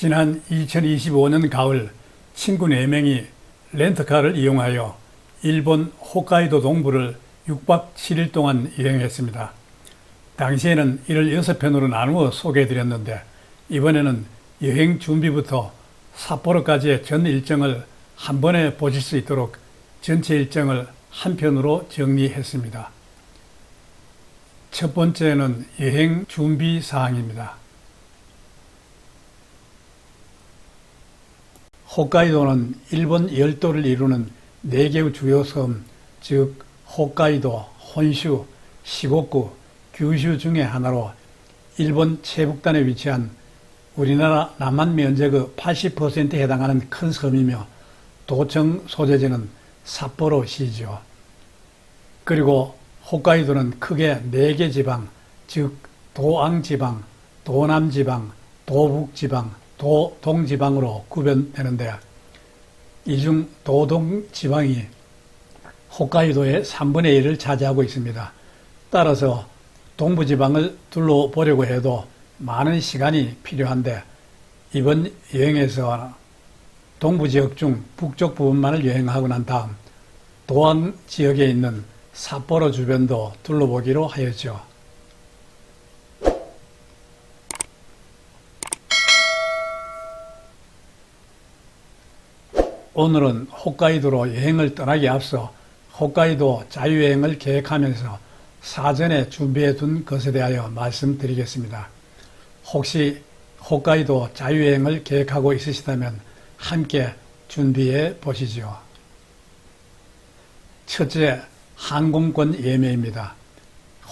지난 2025년 가을 친구 4명이 렌터카를 이용하여 일본 홋카이도 동부를 6박 7일 동안 여행했습니다. 당시에는 이를 6편으로 나누어 소개해드렸는데 이번에는 여행 준비부터 삿포로까지의 전 일정을 한 번에 보실 수 있도록 전체 일정을 한 편으로 정리했습니다. 첫 번째는 여행 준비 사항입니다. 홋카이도는 일본 열도를 이루는 4개의 주요 섬, 즉 홋카이도, 혼슈, 시고쿠, 규슈 중의 하나로 일본 최북단에 위치한 우리나라 남한 면적의 80%에 해당하는 큰 섬이며 도청 소재지는 삿포로시죠. 그리고 홋카이도는 크게 4개 지방, 즉 도앙지방, 도남지방, 도북지방, 도동지방으로 구분되는데 이 중 도동지방이 홋카이도의 3분의 1을 차지하고 있습니다. 따라서 동부지방을 둘러보려고 해도 많은 시간이 필요한데 이번 여행에서 동부지역 중 북쪽 부분만을 여행하고 난 다음 도앙 지역에 있는 삿포로 주변도 둘러보기로 하였죠. 오늘은 홋카이도로 여행을 떠나기 앞서 홋카이도 자유여행을 계획하면서 사전에 준비해 둔 것에 대하여 말씀드리겠습니다. 혹시 홋카이도 자유여행을 계획하고 있으시다면 함께 준비해 보시죠. 첫째, 항공권 예매입니다.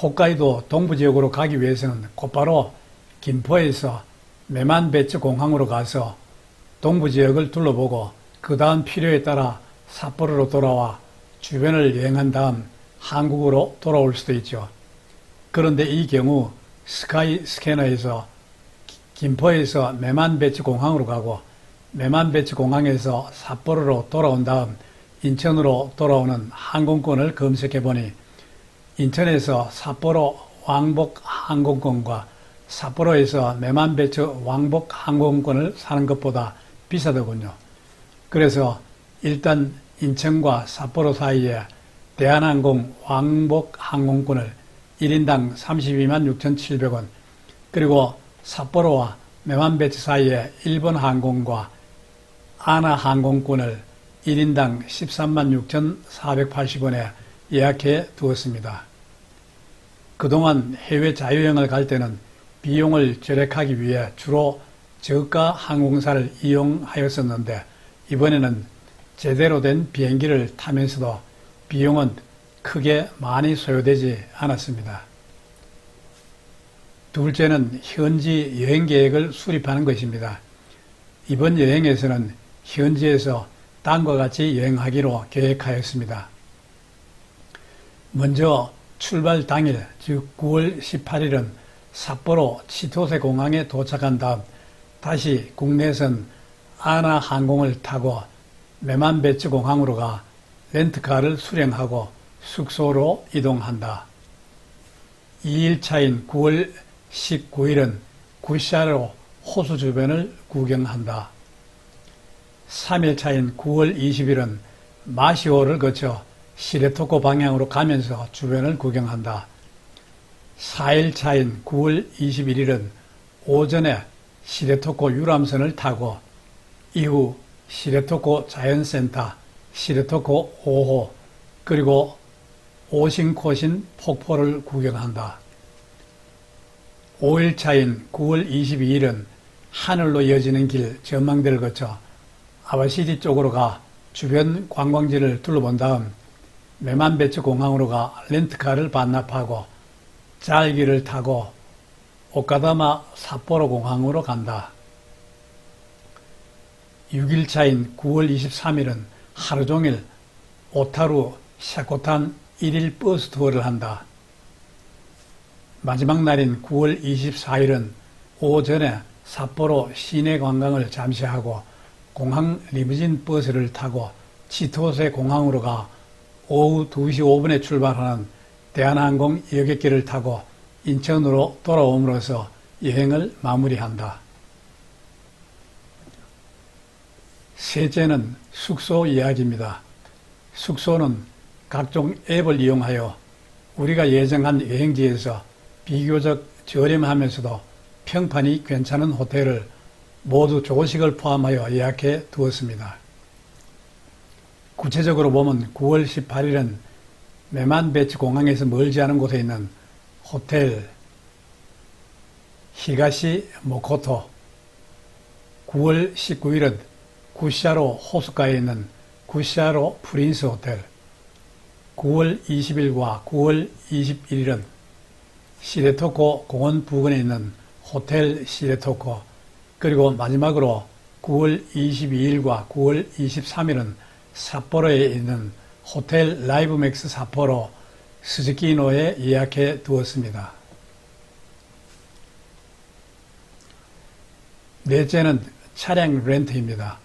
홋카이도 동부지역으로 가기 위해서는 곧바로 김포에서 메만베츠 공항으로 가서 동부지역을 둘러보고 그 다음 필요에 따라 삿포로로 돌아와 주변을 여행한 다음 한국으로 돌아올 수도 있죠. 그런데 이 경우 스카이 스캐너에서 김포에서 메만베츠 공항으로 가고 메만베츠 공항에서 삿포로로 돌아온 다음 인천으로 돌아오는 항공권을 검색해 보니 인천에서 삿포로 왕복 항공권과 삿포로에서 메만베츠 왕복 항공권을 사는 것보다 비싸더군요. 그래서 일단 인천과 삿포로 사이에 대한항공 왕복 항공권을 1인당 32만 6,700원 그리고 삿포로와 메만베츠 사이에 일본 항공과 아나 항공권을 1인당 13만 6,480원에 예약해 두었습니다. 그동안 해외 자유여행을 갈 때는 비용을 절약하기 위해 주로 저가 항공사를 이용하였었는데 이번에는 제대로 된 비행기를 타면서도 비용은 크게 많이 소요되지 않았습니다. 둘째는 현지 여행 계획을 수립하는 것입니다. 이번 여행에서는 현지에서 다음과 같이 여행하기로 계획하였습니다. 먼저 출발 당일, 즉 9월 18일은 삿포로 치토세 공항에 도착한 다음 다시 국내선 아나 항공을 타고 메만베츠 공항으로 가 렌트카를 수령하고 숙소로 이동한다. 2일차인 9월 19일은 구샤로 호수 주변을 구경한다. 3일차인 9월 20일은 마시오를 거쳐 시레토코 방향으로 가면서 주변을 구경한다. 4일차인 9월 21일은 오전에 시레토코 유람선을 타고 이후 시레토코 자연센터, 시레토코 5호, 그리고 오신코신 폭포를 구경한다. 5일차인 9월 22일은 하늘로 이어지는 길 전망대를 거쳐 아바시티 쪽으로 가 주변 관광지를 둘러본 다음 메만베츠 공항으로 가 렌트카를 반납하고 짤기를 타고 오카다마 삿포로 공항으로 간다. 6일차인 9월 23일은 하루 종일 오타루 샤코탄 1일 버스 투어를 한다. 마지막 날인 9월 24일은 오전에 삿포로 시내 관광을 잠시 하고 공항 리무진 버스를 타고 치토세 공항으로 가 오후 2시 5분에 출발하는 대한항공 여객기를 타고 인천으로 돌아옴으로써 여행을 마무리한다. 셋째는 숙소 예약입니다. 숙소는 각종 앱을 이용하여 우리가 예정한 여행지에서 비교적 저렴하면서도 평판이 괜찮은 호텔을 모두 조식을 포함하여 예약해 두었습니다. 구체적으로 보면 9월 18일은 메만베치 공항에서 멀지 않은 곳에 있는 호텔 히가시 모코토, 9월 19일은 구시아로 호숫가에 있는 구시아로 프린스 호텔, 9월 20일과 9월 21일은 시레토코 공원 부근에 있는 호텔 시레토코, 그리고 마지막으로 9월 22일과 9월 23일은 삿포로에 있는 호텔 라이브맥스 삿포로 스즈키노에 예약해 두었습니다. 넷째는 차량 렌트입니다.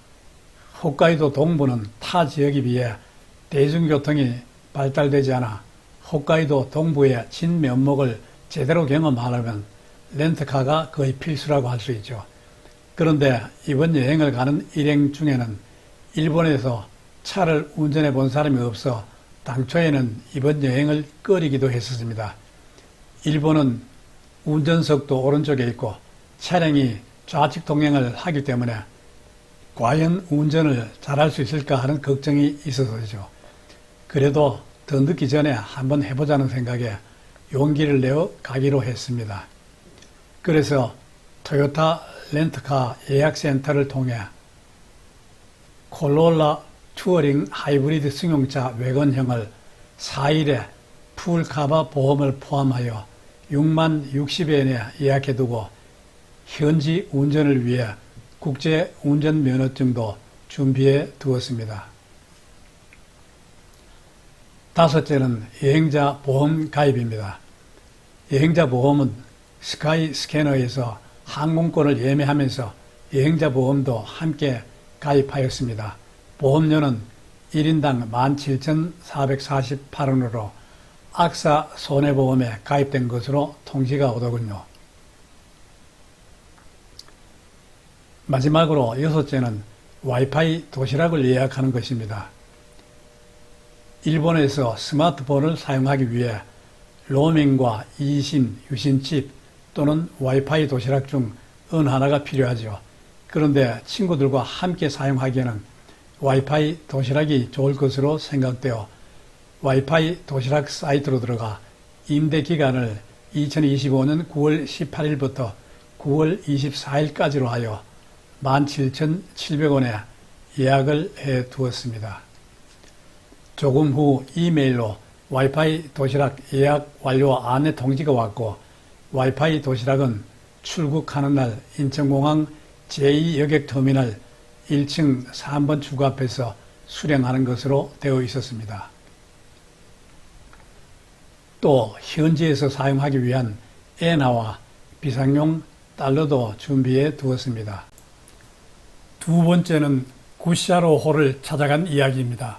홋카이도 동부는 타 지역에 비해 대중교통이 발달되지 않아 홋카이도 동부의 진면목을 제대로 경험하려면 렌트카가 거의 필수라고 할 수 있죠. 그런데 이번 여행을 가는 일행 중에는 일본에서 차를 운전해 본 사람이 없어 당초에는 이번 여행을 꺼리기도 했었습니다. 일본은 운전석도 오른쪽에 있고 차량이 좌측 동행을 하기 때문에 과연 운전을 잘할 수 있을까 하는 걱정이 있어서죠. 그래도 더 늦기 전에 한번 해보자는 생각에 용기를 내어 가기로 했습니다. 그래서 토요타 렌트카 예약센터를 통해 콜롤라 투어링 하이브리드 승용차 외건형을 4일에 풀카바 보험을 포함하여 6만 60엔에 예약해두고 현지 운전을 위해 국제 운전면허증도 준비해 두었습니다. 다섯째는 여행자 보험 가입입니다. 여행자 보험은 스카이 스캐너에서 항공권을 예매하면서 여행자 보험도 함께 가입하였습니다. 보험료는 1인당 17,448원으로 악사 손해보험에 가입된 것으로 통지가 오더군요. 마지막으로 여섯째는 와이파이 도시락을 예약하는 것입니다. 일본에서 스마트폰을 사용하기 위해 로밍과 이신, 유심칩 또는 와이파이 도시락 중 어느 하나가 필요하죠. 그런데 친구들과 함께 사용하기에는 와이파이 도시락이 좋을 것으로 생각되어 와이파이 도시락 사이트로 들어가 임대 기간을 2025년 9월 18일부터 9월 24일까지로 하여 17,700원에 예약을 해 두었습니다. 조금 후 이메일로 와이파이 도시락 예약 완료 안내 통지가 왔고 와이파이 도시락은 출국하는 날 인천공항 제2여객터미널 1층 3번 출구 앞에서 수령하는 것으로 되어 있었습니다. 또 현지에서 사용하기 위한 엔화와 비상용 달러도 준비해 두었습니다. 두 번째는 구시아로호를 찾아간 이야기입니다.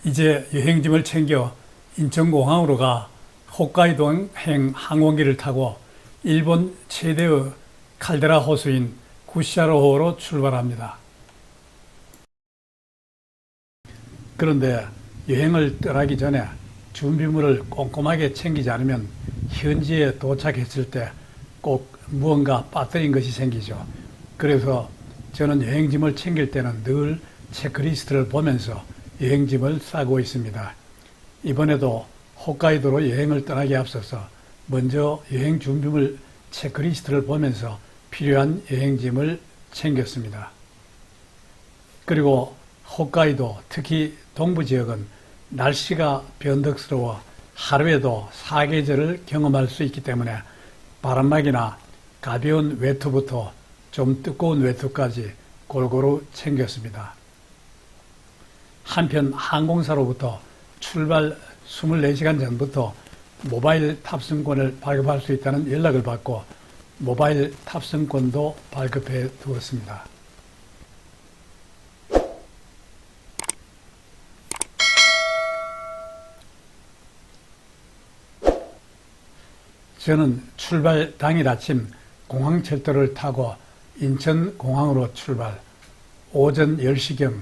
이제 여행짐을 챙겨 인천공항으로 가 홋카이도행 항공기를 타고 일본 최대의 칼데라 호수인 구시아로호로 출발합니다. 그런데 여행을 떠나기 전에 준비물을 꼼꼼하게 챙기지 않으면 현지에 도착했을 때 꼭 무언가 빠뜨린 것이 생기죠. 그래서 저는 여행짐을 챙길 때는 늘 체크리스트를 보면서 여행짐을 싸고 있습니다. 이번에도 홋카이도로 여행을 떠나기 앞서서 먼저 여행 준비물 체크리스트를 보면서 필요한 여행짐을 챙겼습니다. 그리고 홋카이도, 특히 동부 지역은 날씨가 변덕스러워 하루에도 사계절을 경험할 수 있기 때문에 바람막이나 가벼운 외투부터 좀 두꺼운 외투까지 골고루 챙겼습니다. 한편 항공사로부터 출발 24시간 전부터 모바일 탑승권을 발급할 수 있다는 연락을 받고 모바일 탑승권도 발급해 두었습니다. 저는 출발 당일 아침 공항철도를 타고 인천공항으로 출발, 오전 10시경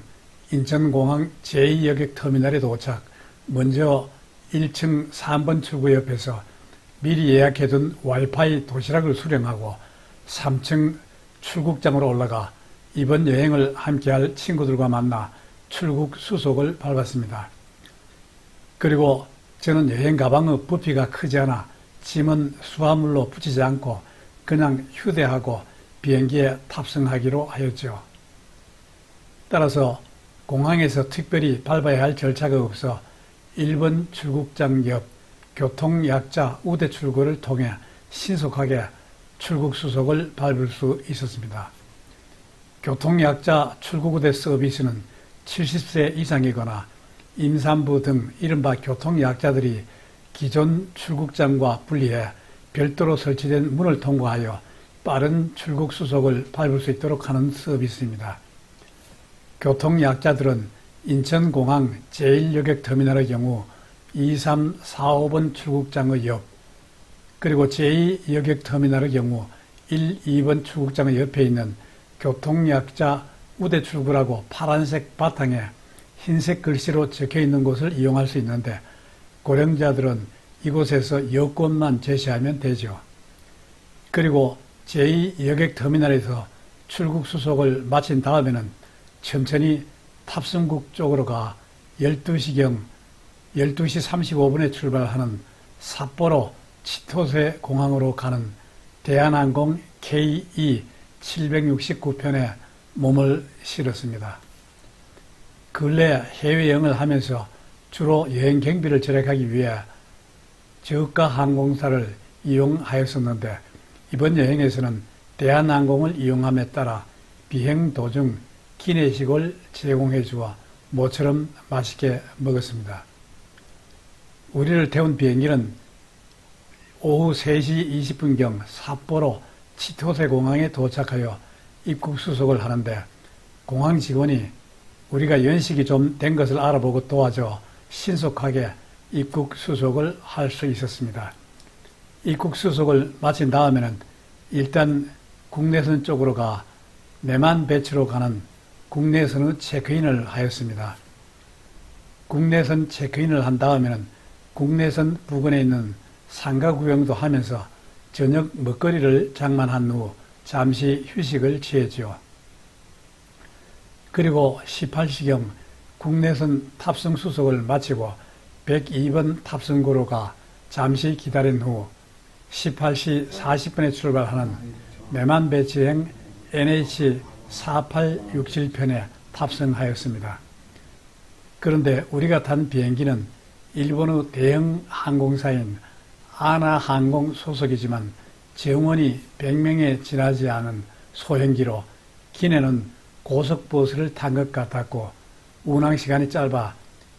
인천공항 제2여객터미널에 도착, 먼저 1층 3번 출구 옆에서 미리 예약해둔 와이파이 도시락을 수령하고 3층 출국장으로 올라가 이번 여행을 함께할 친구들과 만나 출국 수속을 밟았습니다. 그리고 저는 여행 가방의 부피가 크지 않아 짐은 수화물로 붙이지 않고 그냥 휴대하고 비행기에 탑승하기로 하였죠. 따라서 공항에서 특별히 밟아야 할 절차가 없어 1번 출국장 옆 교통약자 우대 출구를 통해 신속하게 출국 수속을 밟을 수 있었습니다. 교통약자 출국우대 서비스는 70세 이상이거나 임산부 등 이른바 교통약자들이 기존 출국장과 분리해 별도로 설치된 문을 통과하여 빠른 출국 수속을 밟을 수 있도록 하는 서비스입니다. 교통약자들은 인천공항 제1여객터미널의 경우 2345번 출국장의 옆, 그리고 제2여객터미널의 경우 1, 2번 출국장의 옆에 있는 교통약자 우대 출구라고 파란색 바탕에 흰색 글씨로 적혀 있는 곳을 이용할 수 있는데 고령자들은 이곳에서 여권만 제시하면 되죠. 그리고 제2여객터미널에서 출국 수속을 마친 다음에는 천천히 탑승국 쪽으로 가 12시 35분에 출발하는 삿포로 치토세 공항으로 가는 대한항공 KE 769편에 몸을 실었습니다. 근래 해외여행을 하면서 주로 여행 경비를 절약하기 위해 저가 항공사를 이용하였었는데 이번 여행에서는 대한항공을 이용함에 따라 비행 도중 기내식을 제공해 주어 모처럼 맛있게 먹었습니다. 우리를 태운 비행기는 오후 3시 20분경 삿포로 치토세 공항에 도착하여 입국 수속을 하는데 공항 직원이 우리가 연식이 좀 된 것을 알아보고 도와줘 신속하게 입국 수속을 할 수 있었습니다. 입국 수속을 마친 다음에는 일단 국내선 쪽으로 가 내만 배치로 가는 국내선의 체크인을 하였습니다. 국내선 체크인을 한 다음에는 국내선 부근에 있는 상가 구경도 하면서 저녁 먹거리를 장만한 후 잠시 휴식을 취했죠. 그리고 18시경 국내선 탑승 수속을 마치고 102번 탑승구로 가 잠시 기다린 후 18시 40분에 출발하는 내만 배치행 NH4867편에 탑승하였습니다. 그런데 우리가 탄 비행기는 일본의 대형 항공사인 아나항공 소속이지만 정원이 100명에 지나지 않은 소형기로 기내는 고속버스를 탄 것 같았고 운항시간이 짧아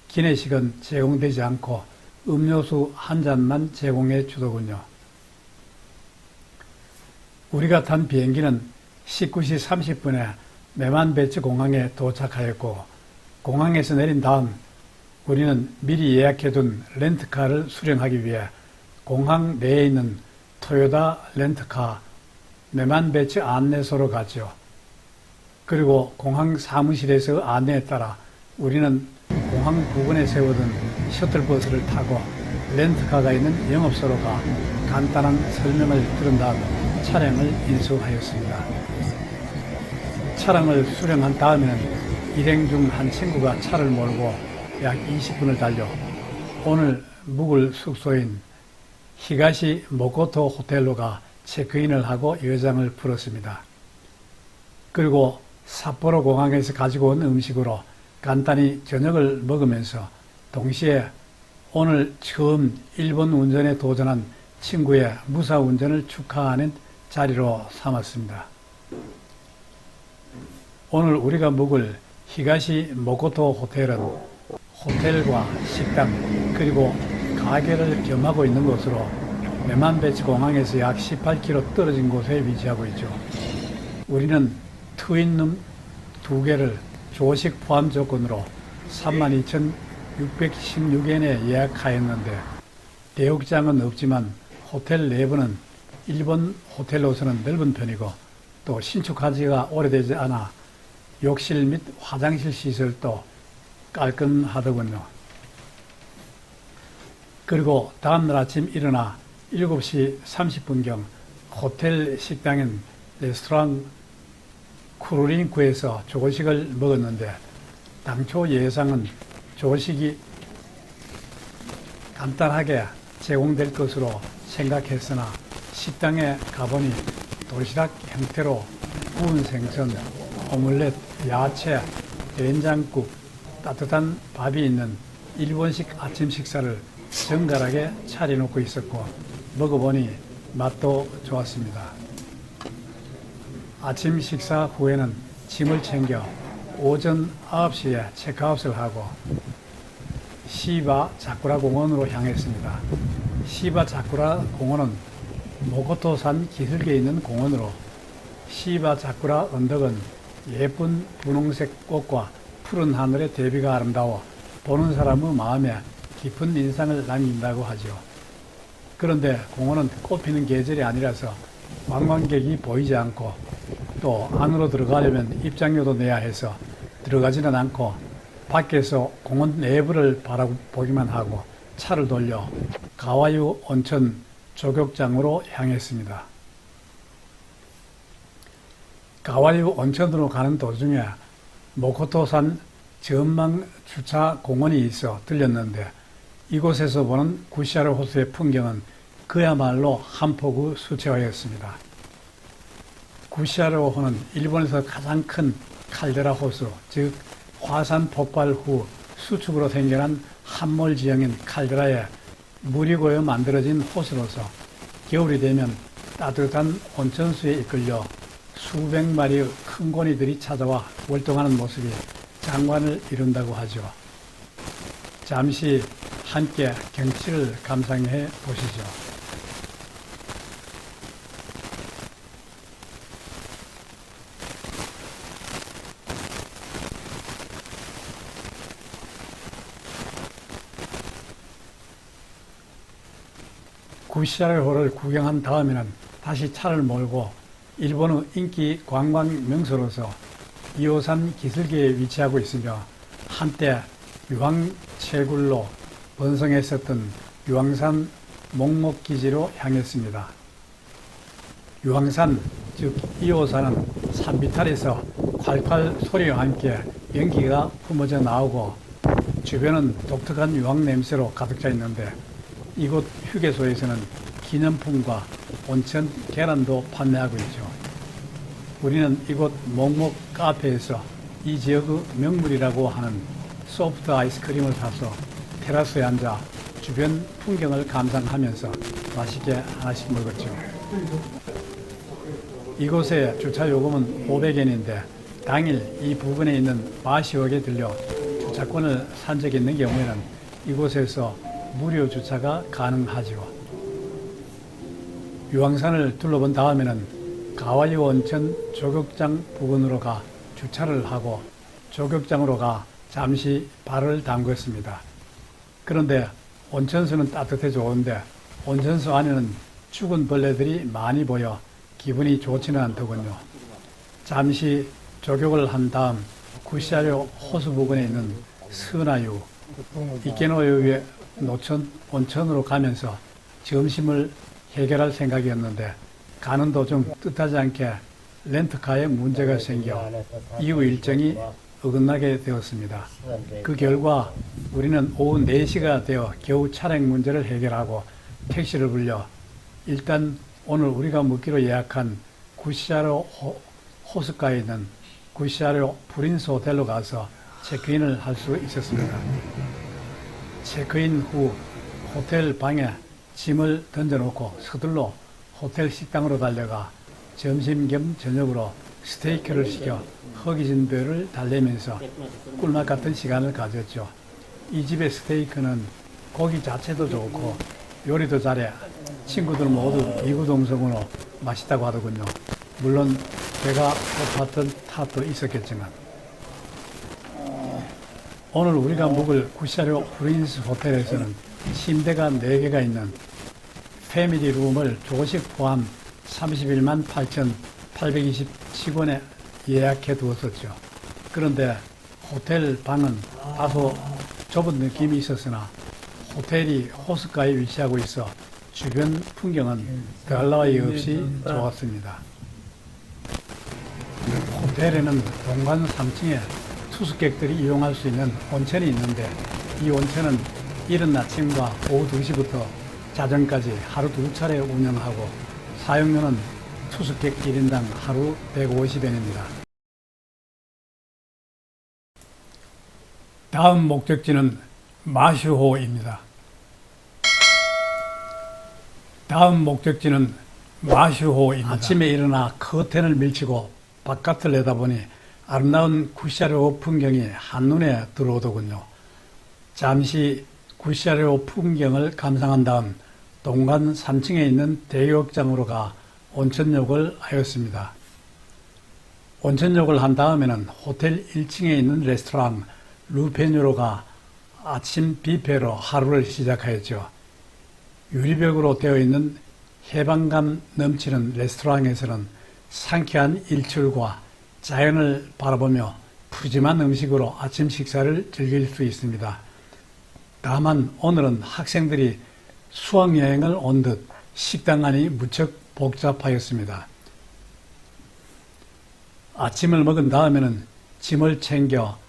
기내식은 제공되지 않고 음료수 한 잔만 제공해 주더군요. 우리가 탄 비행기는 19시 30분에 내만배치 공항에 도착하였고 공항에서 내린 다음 우리는 미리 예약해둔 렌트카를 수령하기 위해 공항 내에 있는 토요타 렌트카 내만배치 안내소로 갔죠. 그리고 공항 사무실에서 안내에 따라 우리는 공항 부근에 세워둔 셔틀버스를 타고 렌트카가 있는 영업소로 가 간단한 설명을 들은 다음 차량을 인수하였습니다. 차량을 수령한 다음에는 일행 중 한 친구가 차를 몰고 약 20분을 달려 오늘 묵을 숙소인 히가시 모코토 호텔로 가 체크인을 하고 여장을 풀었습니다. 그리고 삿포로 공항에서 가지고 온 음식으로 간단히 저녁을 먹으면서 동시에 오늘 처음 일본 운전에 도전한 친구의 무사 운전을 축하하는 자리로 삼았습니다. 오늘 우리가 묵을 히가시 모코토 호텔은 호텔과 식당 그리고 가게를 겸하고 있는 곳으로 내만배치 공항에서 약 18km 떨어진 곳에 위치하고 있죠. 우리는 트윈룸 2개를 조식 포함 조건으로 32,616엔에 예약하였는데 대역장은 없지만 호텔 내부는 일본 호텔로서는 넓은 편이고 또 신축하지가 오래되지 않아 욕실 및 화장실 시설도 깔끔하더군요. 그리고 다음날 아침 일어나 7시 30분경 호텔 식당인 레스토랑 쿠르링크에서 조식을 먹었는데 당초 예상은 조식이 간단하게 제공될 것으로 생각했으나 식당에 가보니 도시락 형태로 구운 생선, 오믈렛, 야채, 된장국, 따뜻한 밥이 있는 일본식 아침 식사를 정갈하게 차려놓고 있었고 먹어보니 맛도 좋았습니다. 아침 식사 후에는 짐을 챙겨 오전 9시에 체크아웃을 하고 시바 자쿠라 공원으로 향했습니다. 시바 자쿠라 공원은 모코토산 기슭에 있는 공원으로 시바 자쿠라 언덕은 예쁜 분홍색 꽃과 푸른 하늘의 대비가 아름다워 보는 사람의 마음에 깊은 인상을 남긴다고 하죠. 그런데 공원은 꽃피는 계절이 아니라서 관광객이 보이지 않고 또 안으로 들어가려면 입장료도 내야 해서 들어가지는 않고 밖에서 공원 내부를 바라보기만 하고 차를 돌려 가와유 온천 조격장으로 향했습니다. 가와유 온천으로 가는 도중에 모코토산 전망 주차 공원이 있어 들렸는데 이곳에서 보는 구시아르 호수의 풍경은 그야말로 한폭의 수채화였습니다. 구시아르 호는 일본에서 가장 큰 칼데라 호수, 즉 화산 폭발 후 수축으로 생겨난 함몰 지형인 칼데라에 물이 고여 만들어진 호수로서 겨울이 되면 따뜻한 온천수에 이끌려 수백 마리의 큰 고니들이 찾아와 월동하는 모습이 장관을 이룬다고 하죠. 잠시 함께 경치를 감상해 보시죠. 구시아르호를 구경한 다음에는 다시 차를 몰고 일본의 인기 관광 명소로서 이오산 기슭에 위치하고 있으며 한때 유황채굴로 번성했었던 유황산 목목기지로 향했습니다. 유황산, 즉 이오산은 산비탈에서 콸콸 소리와 함께 연기가 뿜어져 나오고 주변은 독특한 유황 냄새로 가득 차 있는데 이곳 휴게소에서는 기념품과 온천 계란도 판매하고 있죠. 우리는 이곳 목목 카페에서 이 지역의 명물이라고 하는 소프트 아이스크림을 사서 테라스에 앉아 주변 풍경을 감상하면서 맛있게 하나씩 먹었죠. 이곳의 주차 요금은 500엔인데 당일 이 부근에 있는 바시역에 들려 주차권을 산 적이 있는 경우에는 이곳에서 무료 주차가 가능하죠. 유황산을 둘러본 다음에는 가와유 온천 조격장 부근으로 가 주차를 하고 조격장으로 가 잠시 발을 담궜습니다. 그런데 온천수는 따뜻해 좋은데 온천수 안에는 죽은 벌레들이 많이 보여 기분이 좋지는 않더군요. 잠시 조격을 한 다음 구시아르 호수 부근에 있는 스나유, 이케노유의 노천 온천으로 가면서 점심을 해결할 생각이었는데 가는 도중 뜻하지 않게 렌트카에 문제가 생겨 이후 일정이 어긋나게 되었습니다. 그 결과 우리는 오후 4시가 되어 겨우 차량 문제를 해결하고 택시를 불려 일단 오늘 우리가 묵기로 예약한 구시아르 호숫가에 있는 구시아르 프린스 호텔로 가서 체크인을 할 수 있었습니다. 체크인 후 호텔 방에 짐을 던져놓고 서둘러 호텔 식당으로 달려가 점심 겸 저녁으로 스테이크를 시켜 허기진 배를 달래면서 꿀맛 같은 시간을 가졌죠. 이 집의 스테이크는 고기 자체도 좋고 요리도 잘해 친구들 모두 이구동성으로 맛있다고 하더군요. 물론 배가 고팠던 탓도 있었겠지만 오늘 우리가 묵을 구시아르 프린스 호텔에서는 침대가 4개가 있는 패밀리 룸을 조식 포함 31만 8,820시간에 예약해 두었었죠. 그런데 호텔 방은 다소 좁은 느낌이 있었으나 호텔이 호숫가에 위치하고 있어 주변 풍경은 더할 나위 없이 좋았습니다. 호텔에는 본관 3층에 투숙객들이 이용할 수 있는 온천이 있는데 이 온천은 이른 아침과 오후 2시부터 자정까지 하루 2차례 운영하고 사용료는 투숙객 1인당 하루 150엔입니다. 다음 목적지는 마슈호입니다. 아침에 일어나 커튼을 밀치고 바깥을 내다보니 아름다운 구샤르호 풍경이 한눈에 들어오더군요. 잠시 구샤르호 풍경을 감상한 다음 동관 3층에 있는 대욕장으로 가 온천욕을 하였습니다. 온천욕을 한 다음에는 호텔 1층에 있는 레스토랑 루페뉴로 가 아침 뷔페로 하루를 시작하였죠. 유리벽으로 되어 있는 해방감 넘치는 레스토랑에서는 상쾌한 일출과 자연을 바라보며 푸짐한 음식으로 아침 식사를 즐길 수 있습니다. 다만 오늘은 학생들이 수학여행을 온 듯 식당 안이 무척 복잡하였습니다. 아침을 먹은 다음에는 짐을 챙겨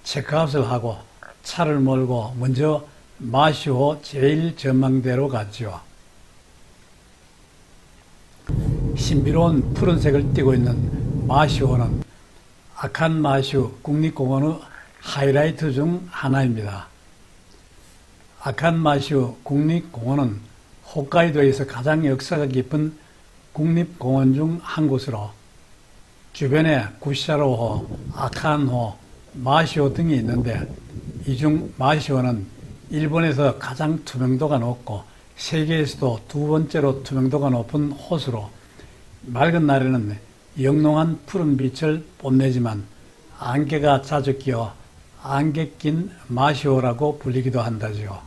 체크아웃을 하고 차를 몰고 먼저 마슈호 제1전망대로 갔죠. 신비로운 푸른색을 띠고 있는 마슈호는 아칸 마슈 국립공원의 하이라이트 중 하나입니다. 아칸 마슈 국립공원은 홋카이도에서 가장 역사가 깊은 국립공원 중 한 곳으로 주변에 구샤로호, 아칸호, 마시호 등이 있는데 이 중 마시호는 일본에서 가장 투명도가 높고 세계에서도 두 번째로 투명도가 높은 호수로 맑은 날에는 영롱한 푸른 빛을 뽐내지만 안개가 자주 끼어 안개 낀 마시호라고 불리기도 한다지요.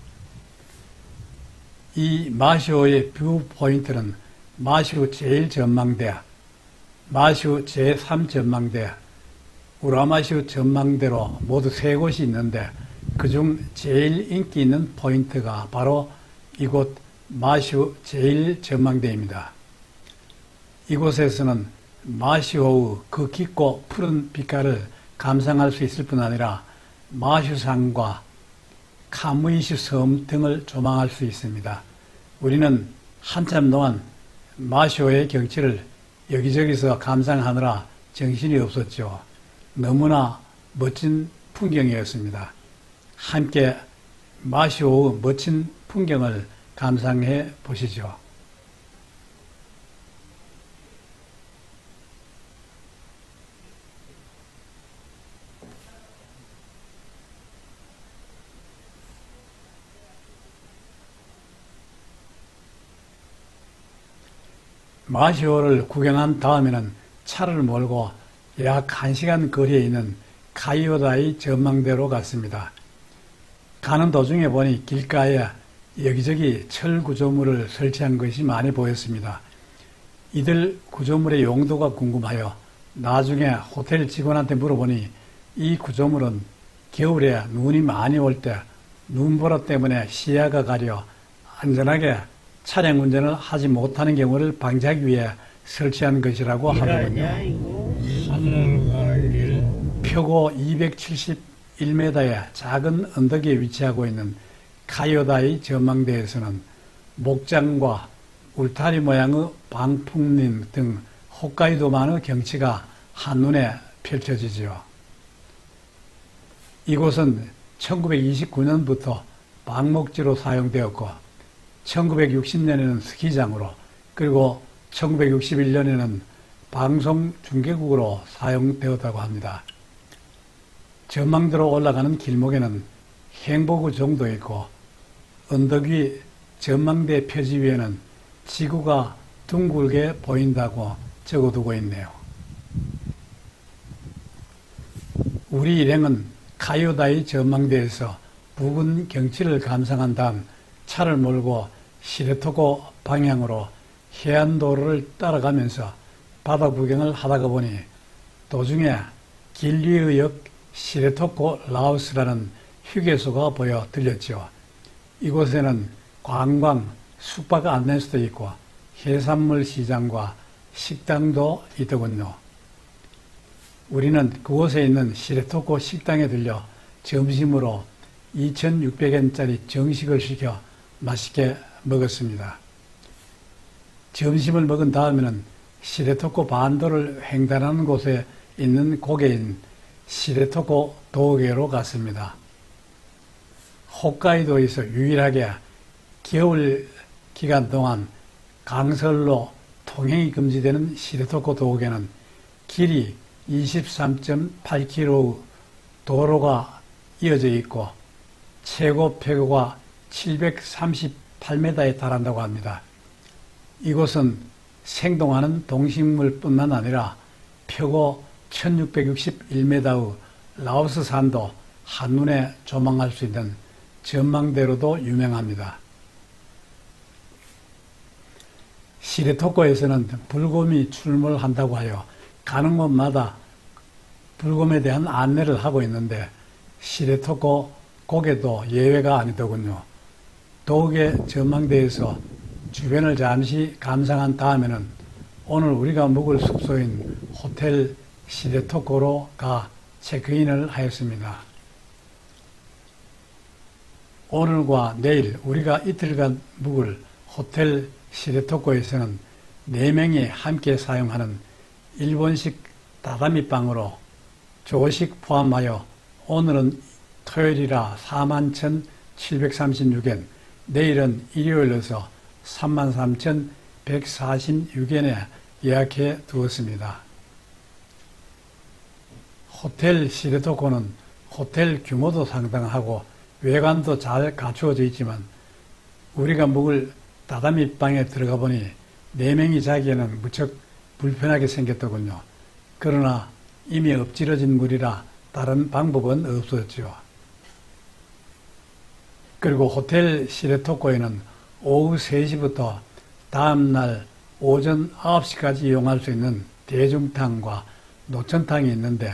이 마시호의 뷰 포인트는 마슈 제1전망대, 마슈 제3전망대, 우라마슈 전망대로 모두 3곳이 있는데 그중 제일 인기 있는 포인트가 바로 이곳 마슈 제1전망대입니다. 이곳에서는 마시호의 그 깊고 푸른 빛깔을 감상할 수 있을 뿐 아니라 마슈산과 카무이슈 섬 등을 조망할 수 있습니다. 우리는 한참 동안 마시호의 경치를 여기저기서 감상하느라 정신이 없었죠. 너무나 멋진 풍경이었습니다. 함께 마시호의 멋진 풍경을 감상해 보시죠. 마시호를 구경한 다음에는 차를 몰고 약 1시간 거리에 있는 카이오다이 전망대로 갔습니다. 가는 도중에 보니 길가에 여기저기 철 구조물을 설치한 것이 많이 보였습니다. 이들 구조물의 용도가 궁금하여 나중에 호텔 직원한테 물어보니 이 구조물은 겨울에 눈이 많이 올 때 눈보라 때문에 시야가 가려 안전하게 차량 운전을 하지 못하는 경우를 방지하기 위해 설치한 것이라고 하더군요. 표고 271m의 작은 언덕에 위치하고 있는 카이오다이 전망대에서는 목장과 울타리 모양의 방풍림 등 홋카이도만의 경치가 한눈에 펼쳐지죠. 이곳은 1929년부터 방목지로 사용되었고 1960년에는 스키장으로 그리고 1961년에는 방송 중계국으로 사용되었다고 합니다. 전망대로 올라가는 길목에는 행보구 정도 있고 언덕 위 전망대 표지 위에는 지구가 둥글게 보인다고 적어두고 있네요. 우리 일행은 카이오다이 전망대에서 부근 경치를 감상한 다음 차를 몰고 시레토고 방향으로 해안도로를 따라가면서 바다 구경을 하다가 보니 도중에 길리의 시레토코 라오스라는 휴게소가 보여 들렸지요. 이곳에는 관광, 숙박 안내소도 있고 해산물 시장과 식당도 있더군요. 우리는 그곳에 있는 시레토코 식당에 들려 점심으로 2,600엔짜리 정식을 시켜 맛있게 먹었습니다. 점심을 먹은 다음에는 시레토코 반도를 횡단하는 곳에 있는 고개인 시레토코 도계로 갔습니다. 홋카이도에서 유일하게 겨울 기간 동안 강설로 통행이 금지되는 시레토코 도계는 길이 23.8km의 도로가 이어져 있고 최고 표고가 738m에 달한다고 합니다. 이곳은 생동하는 동식물뿐만 아니라 표고 1661m의 라오스 산도 한눈에 조망할 수 있는 전망대로도 유명합니다. 시레토코에서는 불곰이 출몰한다고 하여 가는 곳마다 불곰에 대한 안내를 하고 있는데 시레토코 고개도 예외가 아니더군요. 도계 전망대에서 주변을 잠시 감상한 다음에는 오늘 우리가 묵을 숙소인 호텔 시레토코로 가 체크인을 하였습니다. 오늘과 내일 우리가 이틀간 묵을 호텔 시레토코에서는 4명이 함께 사용하는 일본식 다다미방으로 조식 포함하여 오늘은 토요일이라 41,736엔, 내일은 일요일로서 33,146엔에 예약해 두었습니다. 호텔 시레토코는 호텔 규모도 상당하고 외관도 잘 갖추어져 있지만 우리가 묵을 다다미방에 들어가 보니 4명이 자기에는 무척 불편하게 생겼더군요. 그러나 이미 엎질러진 물이라 다른 방법은 없었죠. 그리고 호텔 시레토코에는 오후 3시부터 다음날 오전 9시까지 이용할 수 있는 대중탕과 노천탕이 있는데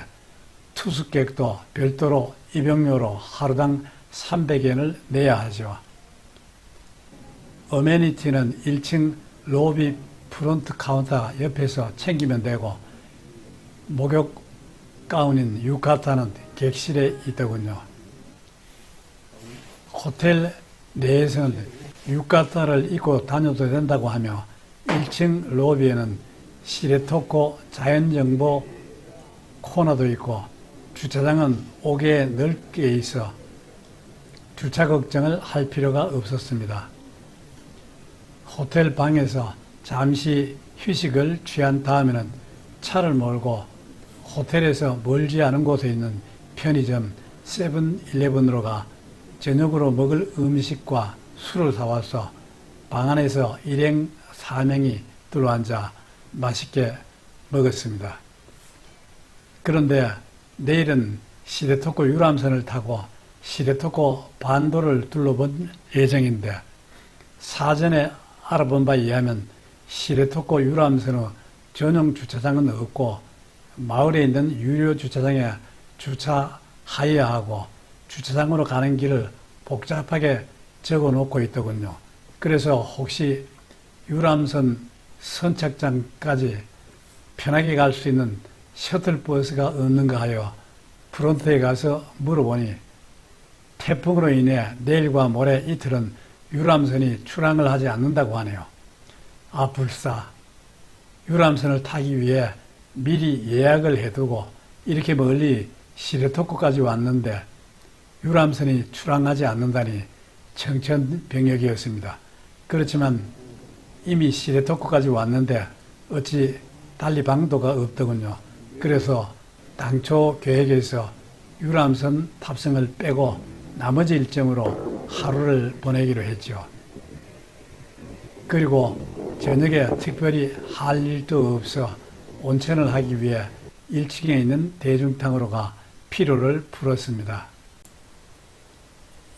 투숙객도 별도로 입용료로 하루당 300엔을 내야 하죠. 어메니티는 1층 로비 프론트 카운터 옆에서 챙기면 되고 목욕 가운인 유카타는 객실에 있더군요. 호텔 내에서는 유카타를 입고 다녀도 된다고 하며 1층 로비에는 시레토코 자연정보 코너도 있고 주차장은 5개 넓게 있어 주차 걱정을 할 필요가 없었습니다. 호텔 방에서 잠시 휴식을 취한 다음에는 차를 몰고 호텔에서 멀지 않은 곳에 있는 편의점 세븐일레븐으로 가 저녁으로 먹을 음식과 술을 사와서 방 안에서 일행 4명이 둘러앉아 맛있게 먹었습니다. 그런데 내일은 시레토코 유람선을 타고 시레토코 반도를 둘러본 예정인데 사전에 알아본 바에 의하면 시레토코 유람선의 전용 주차장은 없고 마을에 있는 유료 주차장에 주차하여야 하고 주차장으로 가는 길을 복잡하게 적어 놓고 있더군요. 그래서 혹시 유람선 선착장까지 편하게 갈 수 있는 셔틀버스가 없는가 하여 프론트에 가서 물어보니 태풍으로 인해 내일과 모레 이틀은 유람선이 출항을 하지 않는다고 하네요. 아, 불사. 유람선을 타기 위해 미리 예약을 해두고 이렇게 멀리 시레토코까지 왔는데 유람선이 출항하지 않는다니 청천벽력이었습니다. 그렇지만 이미 시레토코까지 왔는데 어찌 달리 방도가 없더군요. 그래서 당초 계획에서 유람선 탑승을 빼고 나머지 일정으로 하루를 보내기로 했죠. 그리고 저녁에 특별히 할 일도 없어 온천을 하기 위해 1층에 있는 대중탕으로 가 피로를 풀었습니다.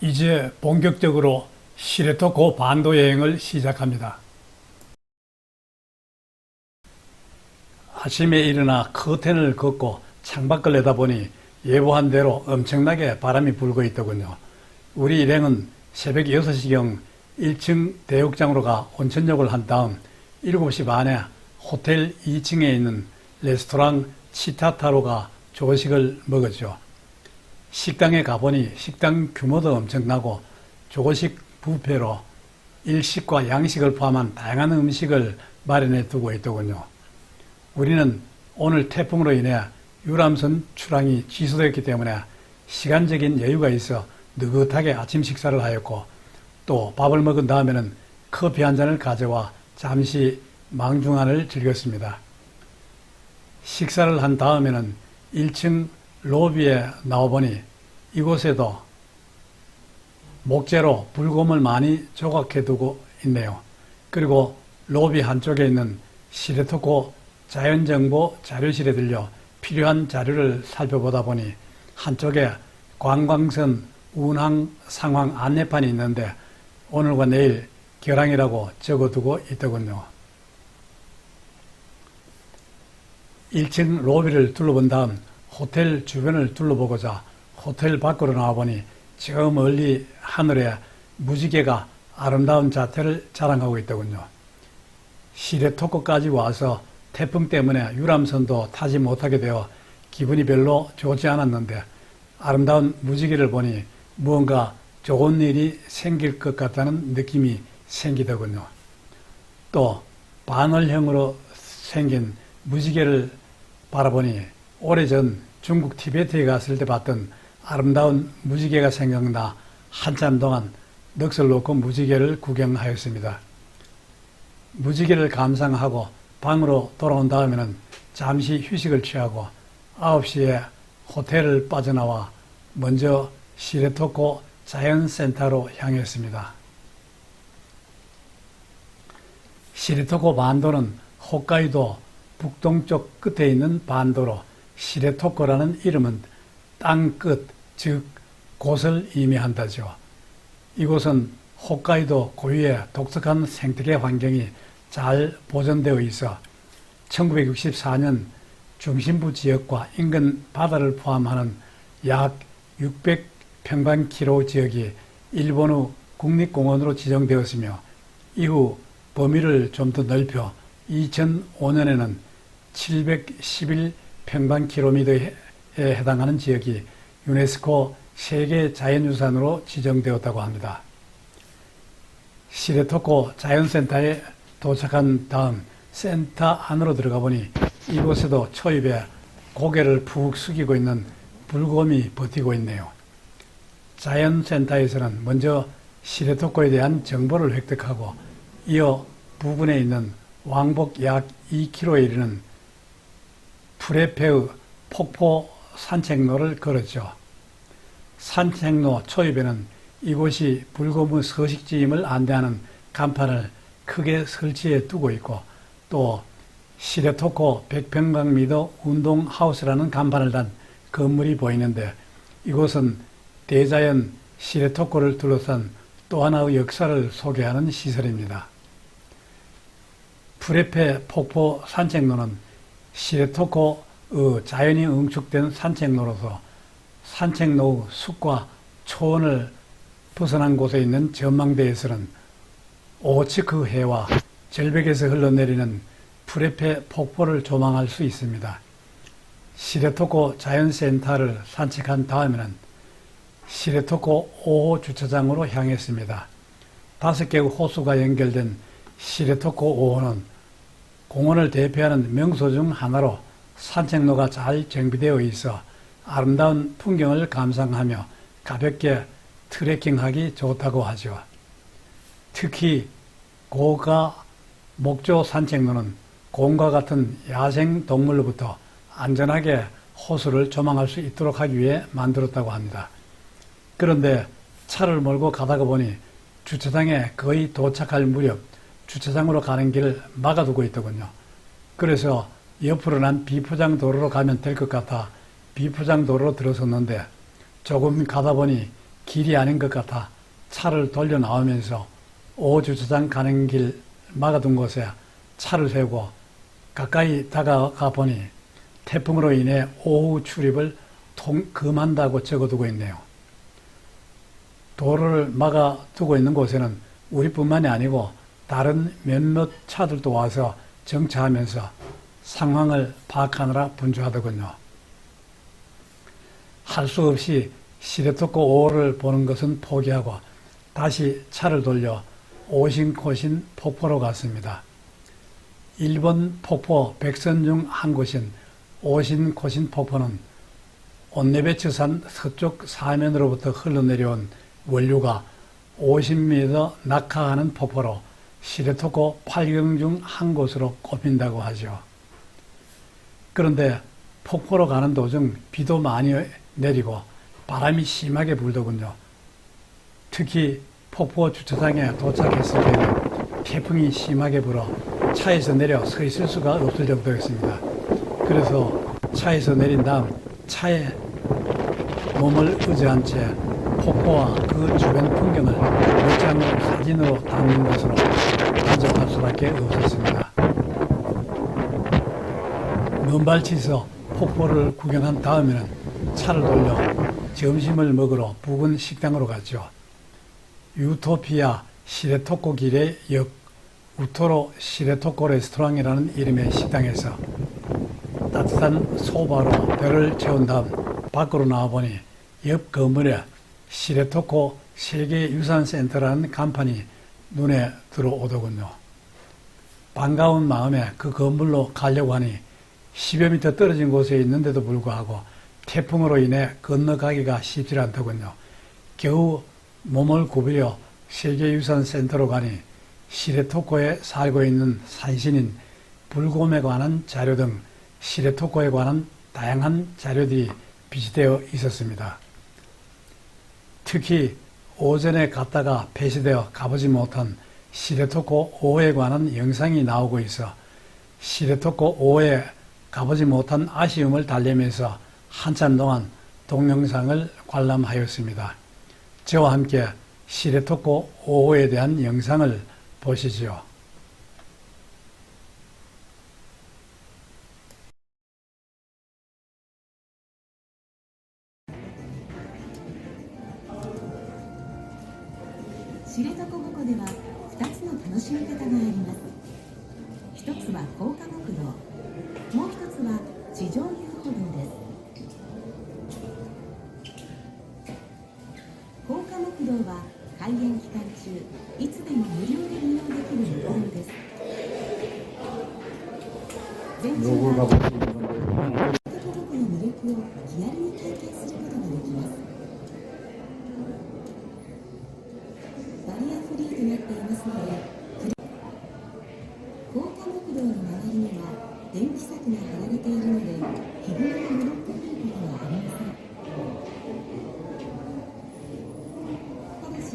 이제 본격적으로 시레토코 반도 여행을 시작합니다. 아침에 일어나 커튼을 걷고 창밖을 내다보니 예보한 대로 엄청나게 바람이 불고 있더군요. 우리 일행은 새벽 6시경 1층 대욕장으로 가 온천욕을 한 다음 7시 반에 호텔 2층에 있는 레스토랑 치타타로 가 조식을 먹었죠. 식당에 가보니 식당 규모도 엄청나고 조식 뷔페로 일식과 양식을 포함한 다양한 음식을 마련해 두고 있더군요. 우리는 오늘 태풍으로 인해 유람선 출항이 취소되었기 때문에 시간적인 여유가 있어 느긋하게 아침 식사를 하였고, 또 밥을 먹은 다음에는 커피 한 잔을 가져와 잠시 망중한을 즐겼습니다. 식사를 한 다음에는 1층 로비에 나와보니 이곳에도 목재로 불곰을 많이 조각해 두고 있네요. 그리고 로비 한쪽에 있는 시레토코 자연정보 자료실에 들려 필요한 자료를 살펴보다 보니 한쪽에 관광선 운항 상황 안내판이 있는데 오늘과 내일 결항이라고 적어두고 있더군요. 1층 로비를 둘러본 다음 호텔 주변을 둘러보고자 호텔 밖으로 나와보니 저 멀리 하늘에 무지개가 아름다운 자태를 자랑하고 있더군요. 시레토코까지 와서 태풍 때문에 유람선도 타지 못하게 되어 기분이 별로 좋지 않았는데 아름다운 무지개를 보니 무언가 좋은 일이 생길 것 같다는 느낌이 생기더군요. 또 반월형으로 생긴 무지개를 바라보니 오래전 중국 티베트에 갔을 때 봤던 아름다운 무지개가 생각나 한참 동안 넋을 놓고 무지개를 구경하였습니다. 무지개를 감상하고 방으로 돌아온 다음에는 잠시 휴식을 취하고 9시에 호텔을 빠져나와 먼저 시레토코 자연센터로 향했습니다. 시레토코 반도는 홋카이도 북동쪽 끝에 있는 반도로 시레토코라는 이름은 땅끝, 즉 곳을 의미한다죠. 이곳은 홋카이도 고유의 독특한 생태계 환경이 잘 보존되어 있어 1964년 중심부 지역과 인근 바다를 포함하는 약 600평방키로 지역이 일본의 국립공원으로 지정되었으며 이후 범위를 좀 더 넓혀 2005년에는 711평방킬로미터에 해당하는 지역이 유네스코 세계 자연유산으로 지정되었다고 합니다. 시레토코 자연센터에 도착한 다음 센터 안으로 들어가 보니 이곳에도 초입에 고개를 푹 숙이고 있는 불곰이 버티고 있네요. 자연센터에서는 먼저 시레토코에 대한 정보를 획득하고 이어 부근에 있는 왕복 약 2km에 이르는 프레페의 폭포 산책로를 걸었죠. 산책로 초입에는 이곳이 불곰의 서식지임을 안내하는 간판을 크게 설치해 두고 있고 또 시레토코 100평방미터 운동하우스라는 간판을 단 건물이 보이는데 이곳은 대자연 시레토코를 둘러싼 또 하나의 역사를 소개하는 시설입니다. 프레페 폭포 산책로는 시레토코의 자연이 응축된 산책로로서 산책로의 숲과 초원을 벗어난 곳에 있는 전망대에서는 오츠크 해와 절벽에서 흘러내리는 프레페 폭포를 조망할 수 있습니다. 시레토코 자연센터를 산책한 다음에는 시레토코 5호 주차장으로 향했습니다. 5개의 호수가 연결된 시레토코 5호는 공원을 대표하는 명소 중 하나로 산책로가 잘 정비되어 있어 아름다운 풍경을 감상하며 가볍게 트레킹하기 좋다고 하죠. 특히 고가 목조 산책로는 곰과 같은 야생 동물로부터 안전하게 호수를 조망할 수 있도록 하기 위해 만들었다고 합니다. 그런데 차를 몰고 가다가 보니 주차장에 거의 도착할 무렵 주차장으로 가는 길을 막아두고 있더군요. 그래서 옆으로 난 비포장 도로로 가면 될 것 같아 비포장 도로로 들어섰는데 조금 가다 보니 길이 아닌 것 같아 차를 돌려 나오면서 5호 주차장 가는 길 막아둔 곳에 차를 세우고 가까이 다가가 보니 태풍으로 인해 오후 출입을 금한다고 적어두고 있네요. 도로를 막아두고 있는 곳에는 우리뿐만이 아니고 다른 몇몇 차들도 와서 정차하면서 상황을 파악하느라 분주하더군요. 할 수 없이 시레토코 5호를 보는 것은 포기하고 다시 차를 돌려 오신코신 폭포로 갔습니다. 일본 폭포 백선 중 한 곳인 오신코신 폭포는 온네베츠산 서쪽 사면으로부터 흘러내려온 원류가 50m 낙하하는 폭포로 시레토코 8경 중 한 곳으로 꼽힌다고 하죠. 그런데 폭포로 가는 도중 비도 많이 내리고 바람이 심하게 불더군요. 특히 폭포 주차장에 도착했을 때는 태풍이 심하게 불어 차에서 내려 서 있을 수가 없을 정도였습니다. 그래서 차에서 내린 다음 차에 몸을 의지한 채 폭포와 그 주변 풍경을 몇 장을 사진으로 담는 것으로 만족할 수밖에 없었습니다. 먼발치서 폭포를 구경한 다음에는 차를 돌려 점심을 먹으러 부근 식당으로 갔죠. 유토피아 시레토코 길의 역 우토로 시레토코 레스토랑이라는 이름의 식당에서 따뜻한 소바로 배를 채운 다음 밖으로 나와보니 옆 건물에 시레토코 세계유산센터라는 간판이 눈에 들어오더군요. 반가운 마음에 그 건물로 가려고 하니 10여 미터 떨어진 곳에 있는데도 불구하고 태풍으로 인해 건너가기가 쉽지 않더군요. 겨우 몸을 구부려 세계유산센터로 가니 시레토코에 살고 있는 산신인 불곰에 관한 자료 등 시레토코에 관한 다양한 자료들이 비치되어 있었습니다. 특히 오전에 갔다가 폐쇄되어 가보지 못한 시레토코 5호에 관한 영상이 나오고 있어 시레토코 5호에 가보지 못한 아쉬움을 달래면서 한참 동안 동영상을 관람하였습니다. 저와 함께 시레토코 5호에 대한 영상을 보시지요.知床五湖では2つの楽しみ方があります。一つは高架木道、もう一つは地上遊歩道です。高架木道は開園期間中いつでも無料で利用できる木道です。全長は知床五湖の魅力を気軽に体験することができます。バリアフリーとなっていますので、高架木道の周りには電気柵が張られているので、日頃に戻ってくることはありません。ただし、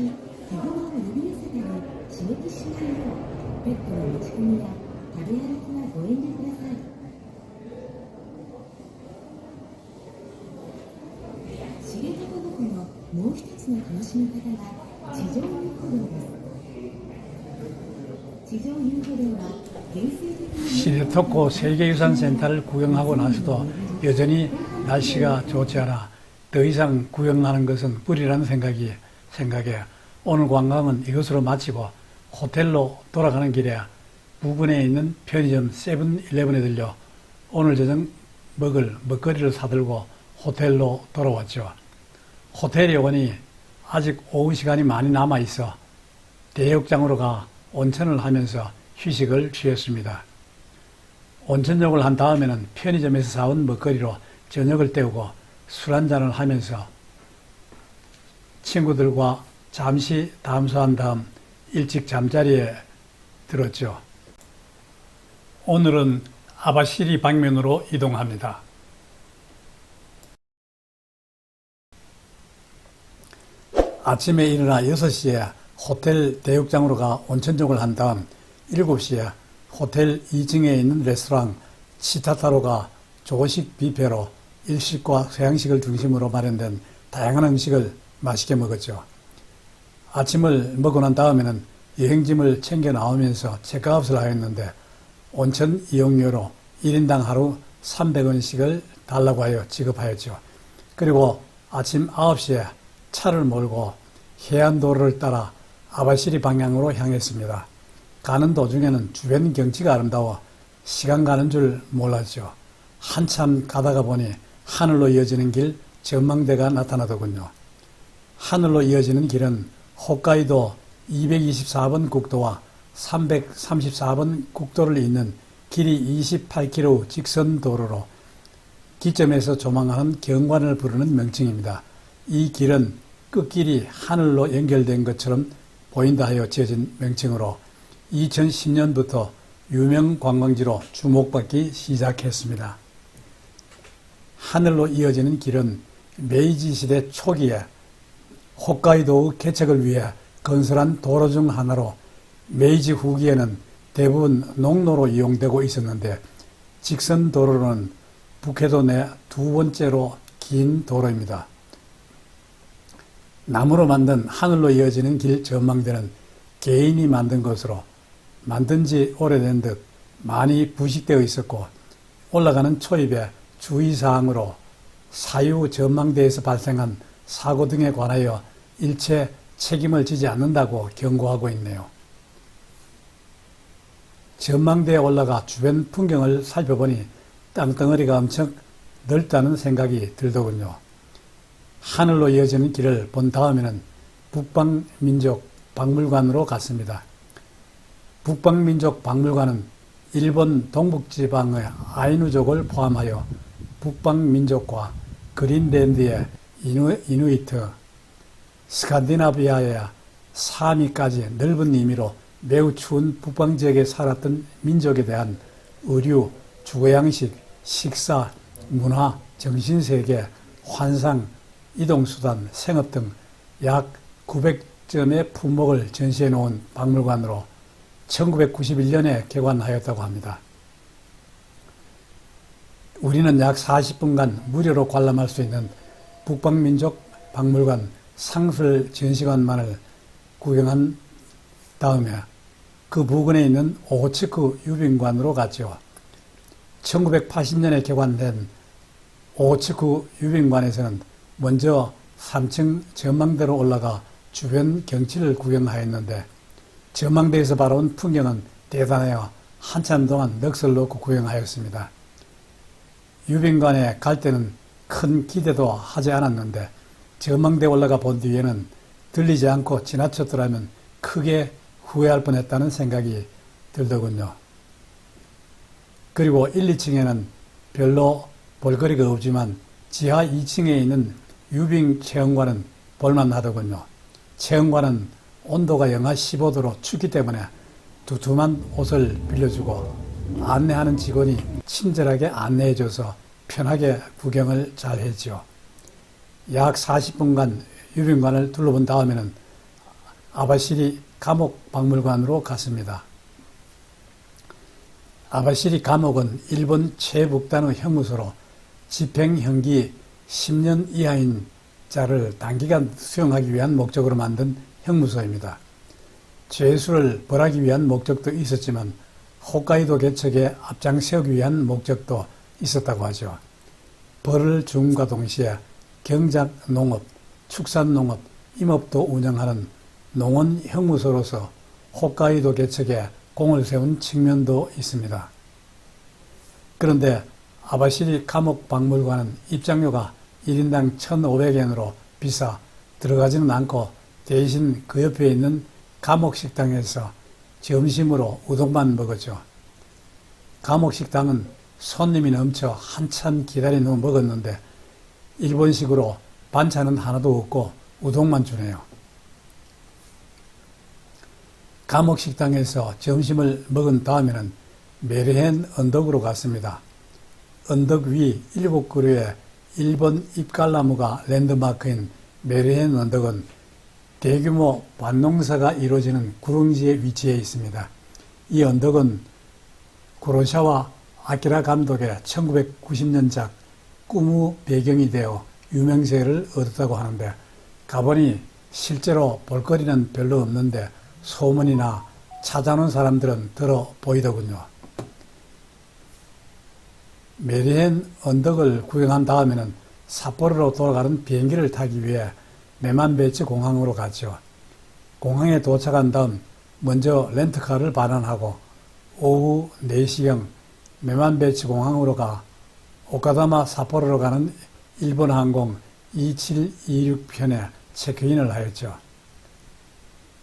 子供を呼び寄せたり刺激しないよう、ペットの持ち込みや食べ歩きはご遠慮ください。知床五湖のもう一つの楽しみ方が地上遊歩道です。地上遊歩道は原生的な시레토코 세계유산센터를 구경하고 나서도 여전히 날씨가 좋지 않아 더 이상 구경하는 것은 무리라는 생각에 오늘 관광은 이것으로 마치고 호텔로 돌아가는 길에 부근에 있는 편의점 세븐일레븐에 들려 오늘 저녁 먹을 먹거리를 사들고 호텔로 돌아왔죠. 호텔에 오니 아직 오후 시간이 많이 남아있어 대욕장으로 가 온천을 하면서 휴식을 취했습니다. 온천욕을 한 다음에는 편의점에서 사온 먹거리로 저녁을 때우고 술 한잔을 하면서 친구들과 잠시 담소한 다음 일찍 잠자리에 들었죠. 오늘은 아바시리 방면으로 이동합니다. 아침에 일어나 6시에 호텔 대욕장으로 가 온천욕을 한 다음 7시에 호텔 2층에 있는 레스토랑 치타타로 가 조식 뷔페로 일식과 서양식을 중심으로 마련된 다양한 음식을 맛있게 먹었죠. 아침을 먹고 난 다음에는 여행짐을 챙겨 나오면서 체크아웃을 하였는데 온천 이용료로 1인당 하루 300원씩을 달라고 하여 지급하였죠. 그리고 아침 9시에 차를 몰고 해안도로를 따라 아바시리 방향으로 향했습니다. 가는 도중에는 주변 경치가 아름다워 시간 가는 줄 몰랐죠. 한참 가다가 보니 하늘로 이어지는 길 전망대가 나타나더군요. 하늘로 이어지는 길은 홋카이도 224번 국도와 334번 국도를 잇는 길이 28km 직선 도로로 기점에서 조망하는 경관을 부르는 명칭입니다. 이 길은 끝길이 하늘로 연결된 것처럼 보인다 하여 지어진 명칭으로 2010년부터 유명 관광지로 주목받기 시작했습니다. 하늘로 이어지는 길은 메이지 시대 초기에 홋카이도의 개척을 위해 건설한 도로 중 하나로 메이지 후기에는 대부분 농로로 이용되고 있었는데 직선 도로는 북해도 내 두 번째로 긴 도로입니다. 나무로 만든 하늘로 이어지는 길 전망대는 개인이 만든 것으로 만든 지 오래된 듯 많이 부식되어 있었고 올라가는 초입에 주의사항으로 사유 전망대에서 발생한 사고 등에 관하여 일체 책임을 지지 않는다고 경고하고 있네요. 전망대에 올라가 주변 풍경을 살펴보니 땅덩어리가 엄청 넓다는 생각이 들더군요. 하늘로 이어지는 길을 본 다음에는 북방민족박물관으로 갔습니다. 북방민족박물관은 일본 동북지방의 아이누족을 포함하여 북방민족과 그린랜드의 이누이트, 스칸디나비아의 사미까지 넓은 의미로 매우 추운 북방지역에 살았던 민족에 대한 의류, 주거양식, 식사, 문화, 정신세계, 환상, 이동수단, 생업 등 약 900점의 품목을 전시해 놓은 박물관으로 1991년에 개관하였다고 합니다. 우리는 약 40분간 무료로 관람할 수 있는 북방민족 박물관 상술 전시관만을 구경한 다음에 그 부근에 있는 오호츠쿠 유빈관으로 갔죠. 1980년에 개관된 오호츠쿠 유빈관에서는 먼저 3층 전망대로 올라가 주변 경치를 구경하였는데 전망대에서 바라본 풍경은 대단하여 한참 동안 넋을 놓고 구경하였습니다. 유빈관에 갈 때는 큰 기대도 하지 않았는데 전망대에 올라가 본 뒤에는 들리지 않고 지나쳤더라면 크게 후회할 뻔했다는 생각이 들더군요. 그리고 1, 2층에는 별로 볼거리가 없지만 지하 2층에 있는 유빙 체험관은 볼만하더군요. 체험관은 온도가 영하 15도로 춥기 때문에 두툼한 옷을 빌려주고 안내하는 직원이 친절하게 안내해줘서 편하게 구경을 잘 했죠. 약 40분간 유빙관을 둘러본 다음에는 아바시리 감옥박물관으로 갔습니다. 아바시리 감옥은 일본 최북단의 형무소로 집행형기 10년 이하인 자를 단기간 수용하기 위한 목적으로 만든 형무소입니다. 죄수를 벌하기 위한 목적도 있었지만 홋카이도 개척에 앞장세우기 위한 목적도 있었다고 하죠. 벌을 줌과 동시에 경작 농업, 축산 농업, 임업도 운영하는 농원 형무소로서 홋카이도 개척에 공을 세운 측면도 있습니다. 그런데 아바시리 감옥박물관은 입장료가 1인당 1,500엔으로 비싸 들어가지는 않고 대신 그 옆에 있는 감옥식당에서 점심으로 우동만 먹었죠. 감옥식당은 손님이 넘쳐 한참 기다린 후 먹었는데 일본식으로 반찬은 하나도 없고 우동만 주네요. 감옥식당에서 점심을 먹은 다음에는 메르헨 언덕으로 갔습니다. 언덕 위 7그루의 일본 잎갈나무가 랜드마크인 메르헨 언덕은 대규모 밭농사가 이루어지는 구릉지에 위치해 있습니다. 이 언덕은 구로사와 아키라 감독의 1990년작 꿈의 배경이 되어 유명세를 얻었다고 하는데 가보니 실제로 볼거리는 별로 없는데 소문이나 찾아오는 사람들은 들어 보이더군요. 메리헨 언덕을 구경한 다음에는 삿포로로 돌아가는 비행기를 타기 위해 메만베치 공항으로 갔죠. 공항에 도착한 다음 먼저 렌트카를 반환하고 오후 4시경 메만베치 공항으로 가 오카다마 삿포로로 가는 일본 항공 2726편에 체크인을 하였죠.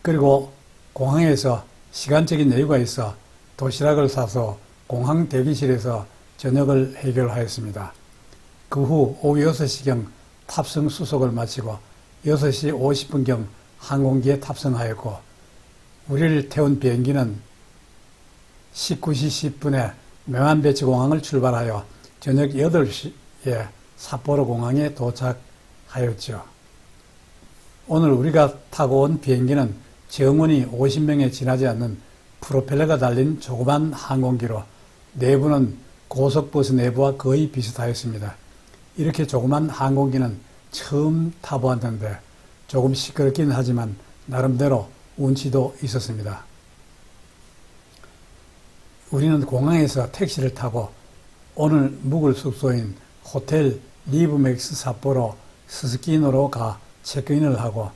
그리고 공항에서 시간적인 여유가 있어 도시락을 사서 공항 대기실에서 저녁을 해결하였습니다. 그 후 오후 6시경 탑승 수속을 마치고 6시 50분경 항공기에 탑승하였고 우리를 태운 비행기는 19시 10분에 메만베치 공항을 출발하여 저녁 8시에 삿포로 공항에 도착하였죠. 오늘 우리가 타고 온 비행기는 정원이 50명에 지나지 않는 프로펠러가 달린 조그만 항공기로 내부는 고속버스 내부와 거의 비슷하였습니다. 이렇게 조그만 항공기는 처음 타보았는데 조금 시끄럽긴 하지만 나름대로 운치도 있었습니다. 우리는 공항에서 택시를 타고 오늘 묵을 숙소인 호텔 리브맥스 삿포로 스스키노로 가 체크인을 하고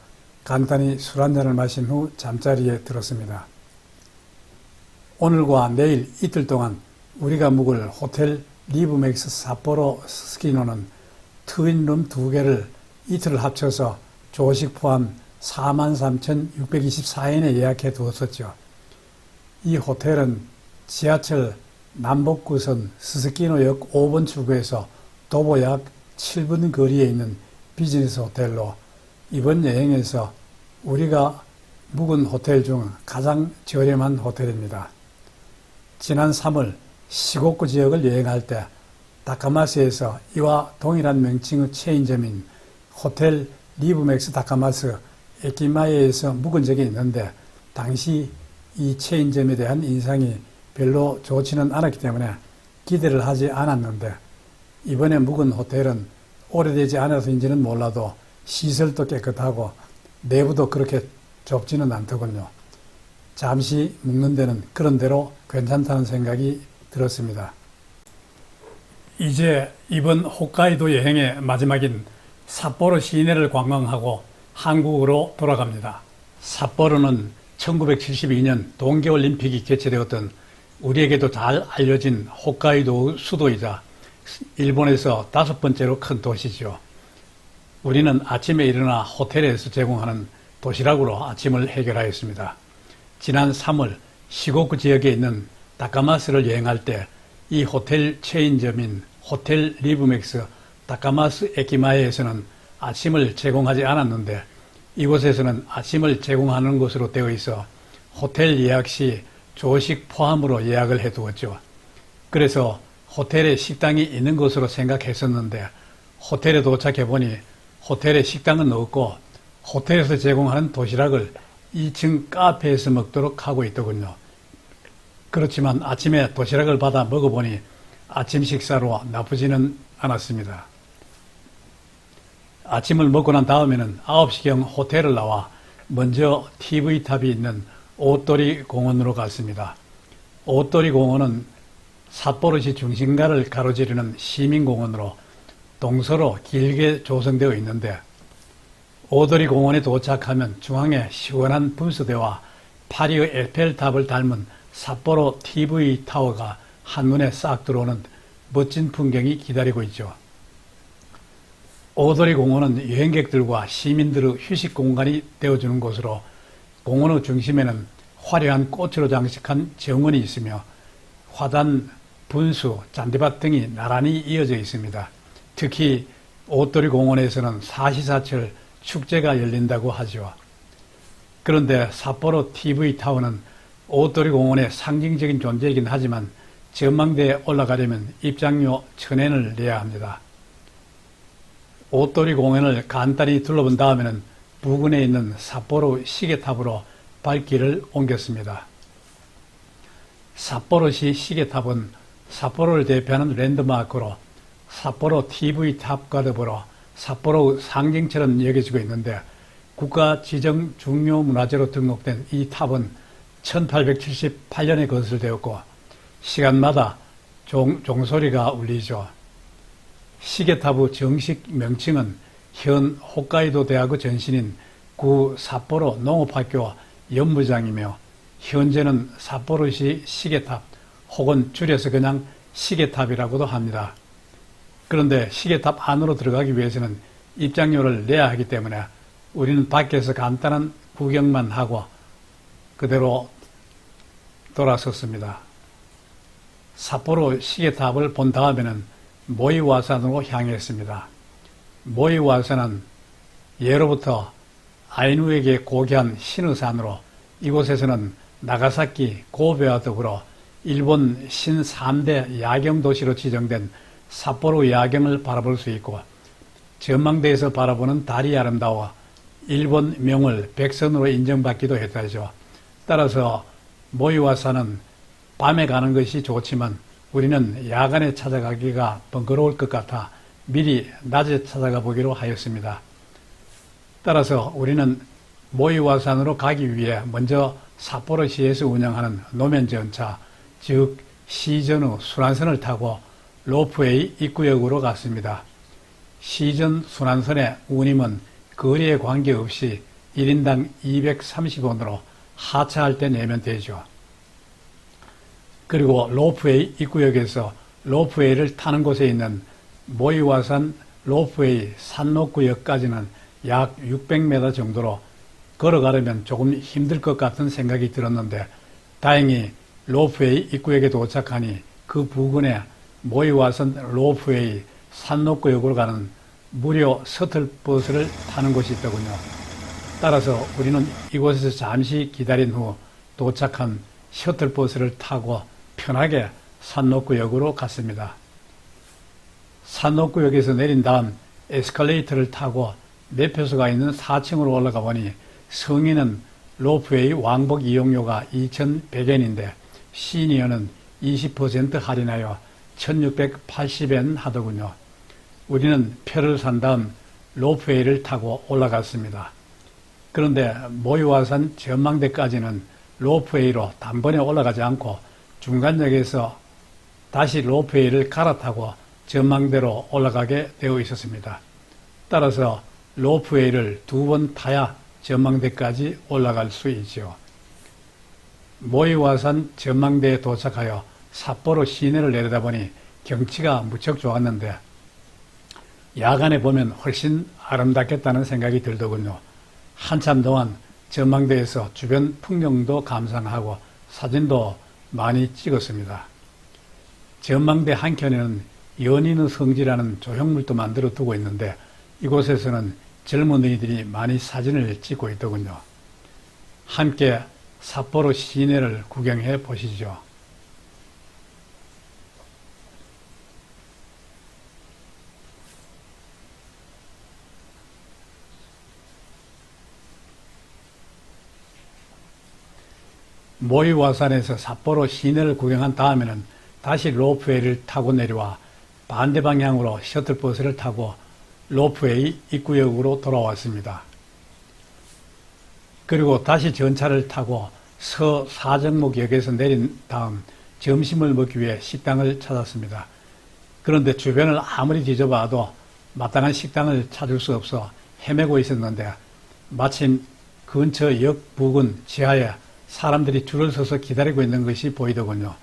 간단히 술 한잔을 마신 후 잠자리에 들었습니다. 오늘과 내일 이틀 동안 우리가 묵을 호텔 리브맥스 삿포로 스스키노는 트윈룸 2개를 이틀을 합쳐서 조식 포함 43,624엔에 예약해 두었었죠. 이 호텔은 지하철 남북구선 스스키노역 5번 출구에서 도보 약 7분 거리에 있는 비즈니스 호텔로 이번 여행에서 우리가 묵은 호텔 중 가장 저렴한 호텔입니다. 지난 3월 시고쿠 지역을 여행할 때 다카마스에서 이와 동일한 명칭의 체인점인 호텔 리브맥스 다카마스 에키마에에서 묵은 적이 있는데 당시 이 체인점에 대한 인상이 별로 좋지는 않았기 때문에 기대를 하지 않았는데 이번에 묵은 호텔은 오래되지 않아서인지는 몰라도 시설도 깨끗하고 내부도 그렇게 좁지는 않더군요. 잠시 묵는 데는 그런 대로 괜찮다는 생각이 들었습니다. 이제 이번 홋카이도 여행의 마지막인 삿포로 시내를 관광하고 한국으로 돌아갑니다. 삿포로는 1972년 동계올림픽이 개최되었던 우리에게도 잘 알려진 홋카이도 수도이자 일본에서 5번째로 큰 도시죠. 우리는 아침에 일어나 호텔에서 제공하는 도시락으로 아침을 해결하였습니다. 지난 3월 시고쿠 지역에 있는 다카마스를 여행할 때 이 호텔 체인점인 호텔 리브맥스 다카마스 에키마에에서는 아침을 제공하지 않았는데 이곳에서는 아침을 제공하는 것으로 되어 있어 호텔 예약 시 조식 포함으로 예약을 해두었죠. 그래서 호텔에 식당이 있는 것으로 생각했었는데 호텔에 도착해보니 호텔에 식당은 없고 호텔에서 제공하는 도시락을 2층 카페에서 먹도록 하고 있더군요. 그렇지만 아침에 도시락을 받아 먹어보니 아침 식사로 나쁘지는 않았습니다. 아침을 먹고 난 다음에는 9시경 호텔을 나와 먼저 TV탑이 있는 오토리 공원으로 갔습니다. 오토리 공원은 삿포로시 중심가를 가로지르는 시민공원으로 동서로 길게 조성되어 있는데 오토리 공원에 도착하면 중앙에 시원한 분수대와 파리의 에펠탑을 닮은 삿포로 TV 타워가 한눈에 싹 들어오는 멋진 풍경이 기다리고 있죠. 오도리 공원은 여행객들과 시민들의 휴식 공간이 되어주는 곳으로 공원의 중심에는 화려한 꽃으로 장식한 정원이 있으며 화단, 분수, 잔디밭 등이 나란히 이어져 있습니다. 특히 오도리 공원에서는 사시사철 축제가 열린다고 하죠. 그런데 삿포로 TV 타워는 오토리 공원의 상징적인 존재이긴 하지만 전망대에 올라가려면 입장료 1,000엔을 내야 합니다. 오토리 공원을 간단히 둘러본 다음에는 부근에 있는 삿포로 시계탑으로 발길을 옮겼습니다. 삿포로시 시계탑은 삿포로를 대표하는 랜드마크로 삿포로 TV 탑과 더불어 삿포로의 상징처럼 여겨지고 있는데 국가 지정 중요 문화재로 등록된 이 탑은 1878년에 건설되었고 시간마다 종소리가 울리죠. 시계탑의 정식 명칭은 현 홋카이도 대학의 전신인 구 삿포로 농업학교 연무장이며 현재는 삿포로시 시계탑 혹은 줄여서 그냥 시계탑이라고도 합니다. 그런데 시계탑 안으로 들어가기 위해서는 입장료를 내야 하기 때문에 우리는 밖에서 간단한 구경만 하고 그대로 돌아섰습니다. 삿포로 시계탑을 본 다음에는 모이와산으로 향했습니다. 모이와산은 예로부터 아이누에게 고귀한 신의 산으로 이곳에서는 나가사키, 고베와 더불어 일본 신 3대 야경 도시로 지정된 삿포로 야경을 바라볼 수 있고 전망대에서 바라보는 달이 아름다워 일본 명월 백선으로 인정받기도 했다죠. 따라서 모이와산은 밤에 가는 것이 좋지만 우리는 야간에 찾아가기가 번거로울 것 같아 미리 낮에 찾아가 보기로 하였습니다. 따라서 우리는 모이와산으로 가기 위해 먼저 삿포로시에서 운영하는 노면전차, 즉 시전의 순환선을 타고 로프웨이 입구역으로 갔습니다. 시전 순환선의 운임은 거리에 관계없이 1인당 230원으로 하차할 때 내면 되죠. 그리고 로프웨이 입구역에서 로프웨이를 타는 곳에 있는 모이와산 로프웨이 산노구역까지는 약 600m 정도로 걸어가려면 조금 힘들 것 같은 생각이 들었는데 다행히 로프웨이 입구역에 도착하니 그 부근에 모이와산 로프웨이 산노구역으로 가는 무료 셔틀버스를 타는 곳이 있더군요. 따라서 우리는 이곳에서 잠시 기다린 후 도착한 셔틀버스를 타고 편하게 산노구역으로 갔습니다. 산노구역에서 내린 다음 에스컬레이터를 타고 매표소가 있는 4층으로 올라가 보니 성인은 로프웨이 왕복 이용료가 2,100엔인데 시니어는 20% 할인하여 1,680엔 하더군요. 우리는 표를 산 다음 로프웨이를 타고 올라갔습니다. 그런데 모이와산 전망대까지는 로프웨이로 단번에 올라가지 않고 중간역에서 다시 로프웨이를 갈아타고 전망대로 올라가게 되어 있었습니다. 따라서 로프웨이를 2번 타야 전망대까지 올라갈 수 있죠. 모이와산 전망대에 도착하여 삿포로 시내를 내려다보니 경치가 무척 좋았는데 야간에 보면 훨씬 아름답겠다는 생각이 들더군요. 한참 동안 전망대에서 주변 풍경도 감상하고 사진도 많이 찍었습니다. 전망대 한켠에는 연인의 성지라는 조형물도 만들어 두고 있는데 이곳에서는 젊은이들이 많이 사진을 찍고 있더군요. 함께 삿포로 시내를 구경해 보시죠. 모이와산에서 삿포로 시내를 구경한 다음에는 다시 로프웨이를 타고 내려와 반대 방향으로 셔틀버스를 타고 로프웨이 입구역으로 돌아왔습니다. 그리고 다시 전차를 타고 서사정목역에서 내린 다음 점심을 먹기 위해 식당을 찾았습니다. 그런데 주변을 아무리 뒤져봐도 마땅한 식당을 찾을 수 없어 헤매고 있었는데 마침 근처 역 부근 지하에 사람들이 줄을 서서 기다리고 있는 것이 보이더군요.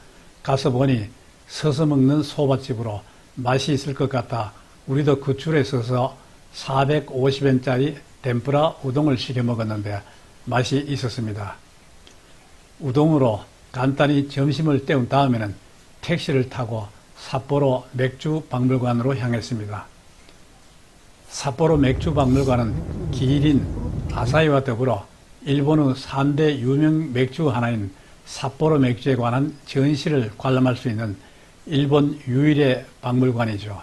가서 보니 서서 먹는 소밭집으로 맛이 있을 것 같아 우리도 그 줄에 서서 450엔짜리 덴푸라 우동을 시켜 먹었는데 맛이 있었습니다. 우동으로 간단히 점심을 때운 다음에는 택시를 타고 삿포로 맥주박물관으로 향했습니다. 삿포로 맥주박물관은 기린, 아사히와 더불어 일본의 3대 유명 맥주 하나인 삿포로 맥주에 관한 전시를 관람할 수 있는 일본 유일의 박물관이죠.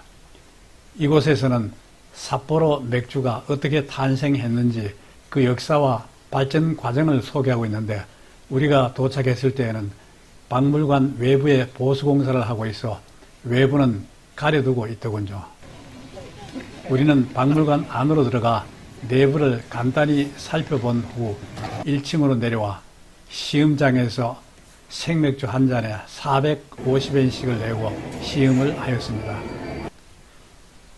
이곳에서는 삿포로 맥주가 어떻게 탄생했는지 그 역사와 발전 과정을 소개하고 있는데 우리가 도착했을 때에는 박물관 외부에 보수공사를 하고 있어 외부는 가려두고 있더군요. 우리는 박물관 안으로 들어가 내부를 간단히 살펴본 후 1층으로 내려와 시음장에서 생맥주 한 잔에 450엔씩을 내고 시음을 하였습니다.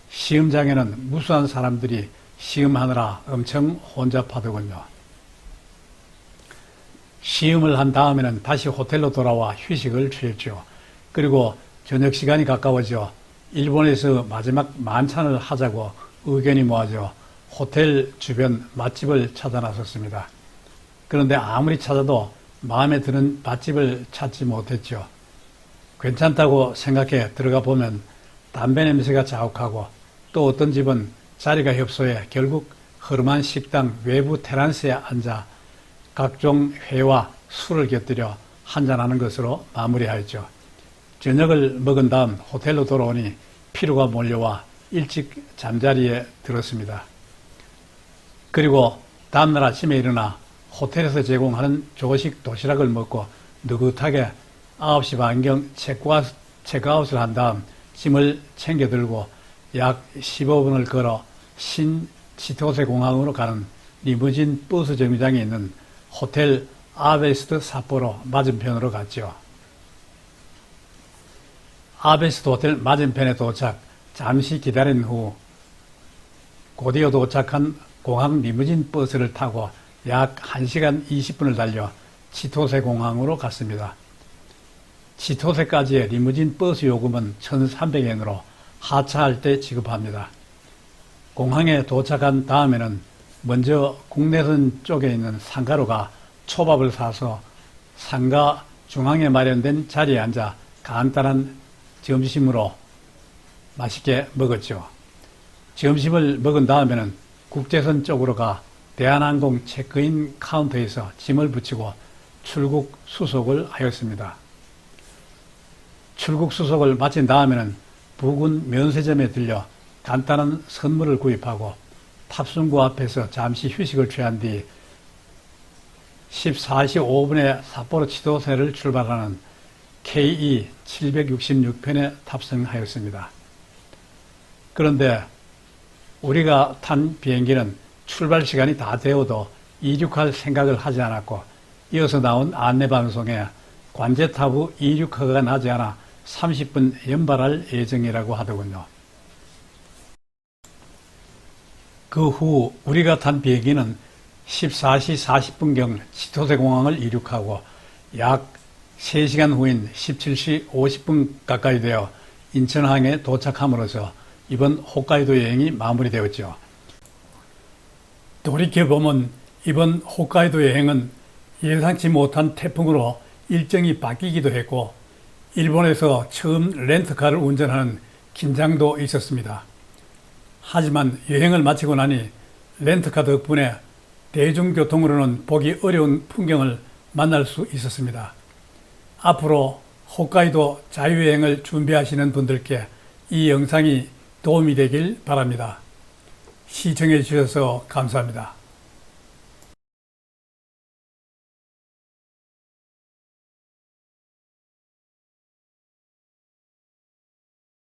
시음장에는 무수한 사람들이 시음하느라 엄청 혼잡하더군요. 시음을 한 다음에는 다시 호텔로 돌아와 휴식을 취했죠. 그리고 저녁 시간이 가까워져 일본에서 마지막 만찬을 하자고 의견이 모아져 호텔 주변 맛집을 찾아 나섰습니다. 그런데 아무리 찾아도 마음에 드는 맛집을 찾지 못했죠. 괜찮다고 생각해 들어가 보면 담배 냄새가 자욱하고 또 어떤 집은 자리가 협소해 결국 허름한 식당 외부 테라스에 앉아 각종 회와 술을 곁들여 한잔하는 것으로 마무리하였죠. 저녁을 먹은 다음 호텔로 돌아오니 피로가 몰려와 일찍 잠자리에 들었습니다. 그리고 다음날 아침에 일어나 호텔에서 제공하는 조식 도시락을 먹고 느긋하게 9시 반경 체크아웃을 한 다음 짐을 챙겨 들고 약 15분을 걸어 신치토세 공항으로 가는 리무진 버스 정류장에 있는 호텔 아베스트 삿포로 맞은편으로 갔죠. 아베스트 호텔 맞은편에 도착, 잠시 기다린 후 곧이어 도착한 공항 리무진 버스를 타고 약 1시간 20분을 달려 치토세 공항으로 갔습니다. 치토세까지의 리무진 버스 요금은 1,300엔으로 하차할 때 지급합니다. 공항에 도착한 다음에는 먼저 국내선 쪽에 있는 상가로 가 초밥을 사서 상가 중앙에 마련된 자리에 앉아 간단한 점심으로 맛있게 먹었죠. 점심을 먹은 다음에는 국제선 쪽으로 가 대한항공 체크인 카운터에서 짐을 붙이고 출국 수속을 하였습니다. 출국 수속을 마친 다음에는 부근 면세점에 들려 간단한 선물을 구입하고 탑승구 앞에서 잠시 휴식을 취한 뒤 14시 5분에 삿포로 치토세를 출발하는 KE 766편에 탑승하였습니다. 그런데 우리가 탄 비행기는 출발 시간이 다 되어도 이륙할 생각을 하지 않았고 이어서 나온 안내방송에 관제탑 이륙 허가가 나지 않아 30분 연발할 예정이라고 하더군요. 그 후 우리가 탄 비행기는 14시 40분경 치토세 공항을 이륙하고 약 3시간 후인 17시 50분 가까이 되어 인천항에 도착함으로써 이번 홋카이도 여행이 마무리되었죠. 돌이켜보면 이번 홋카이도 여행은 예상치 못한 태풍으로 일정이 바뀌기도 했고 일본에서 처음 렌트카를 운전하는 긴장도 있었습니다. 하지만 여행을 마치고 나니 렌트카 덕분에 대중교통으로는 보기 어려운 풍경을 만날 수 있었습니다. 앞으로 홋카이도 자유여행을 준비하시는 분들께 이 영상이 도움이 되길 바랍니다. 시청해 주셔서 감사합니다.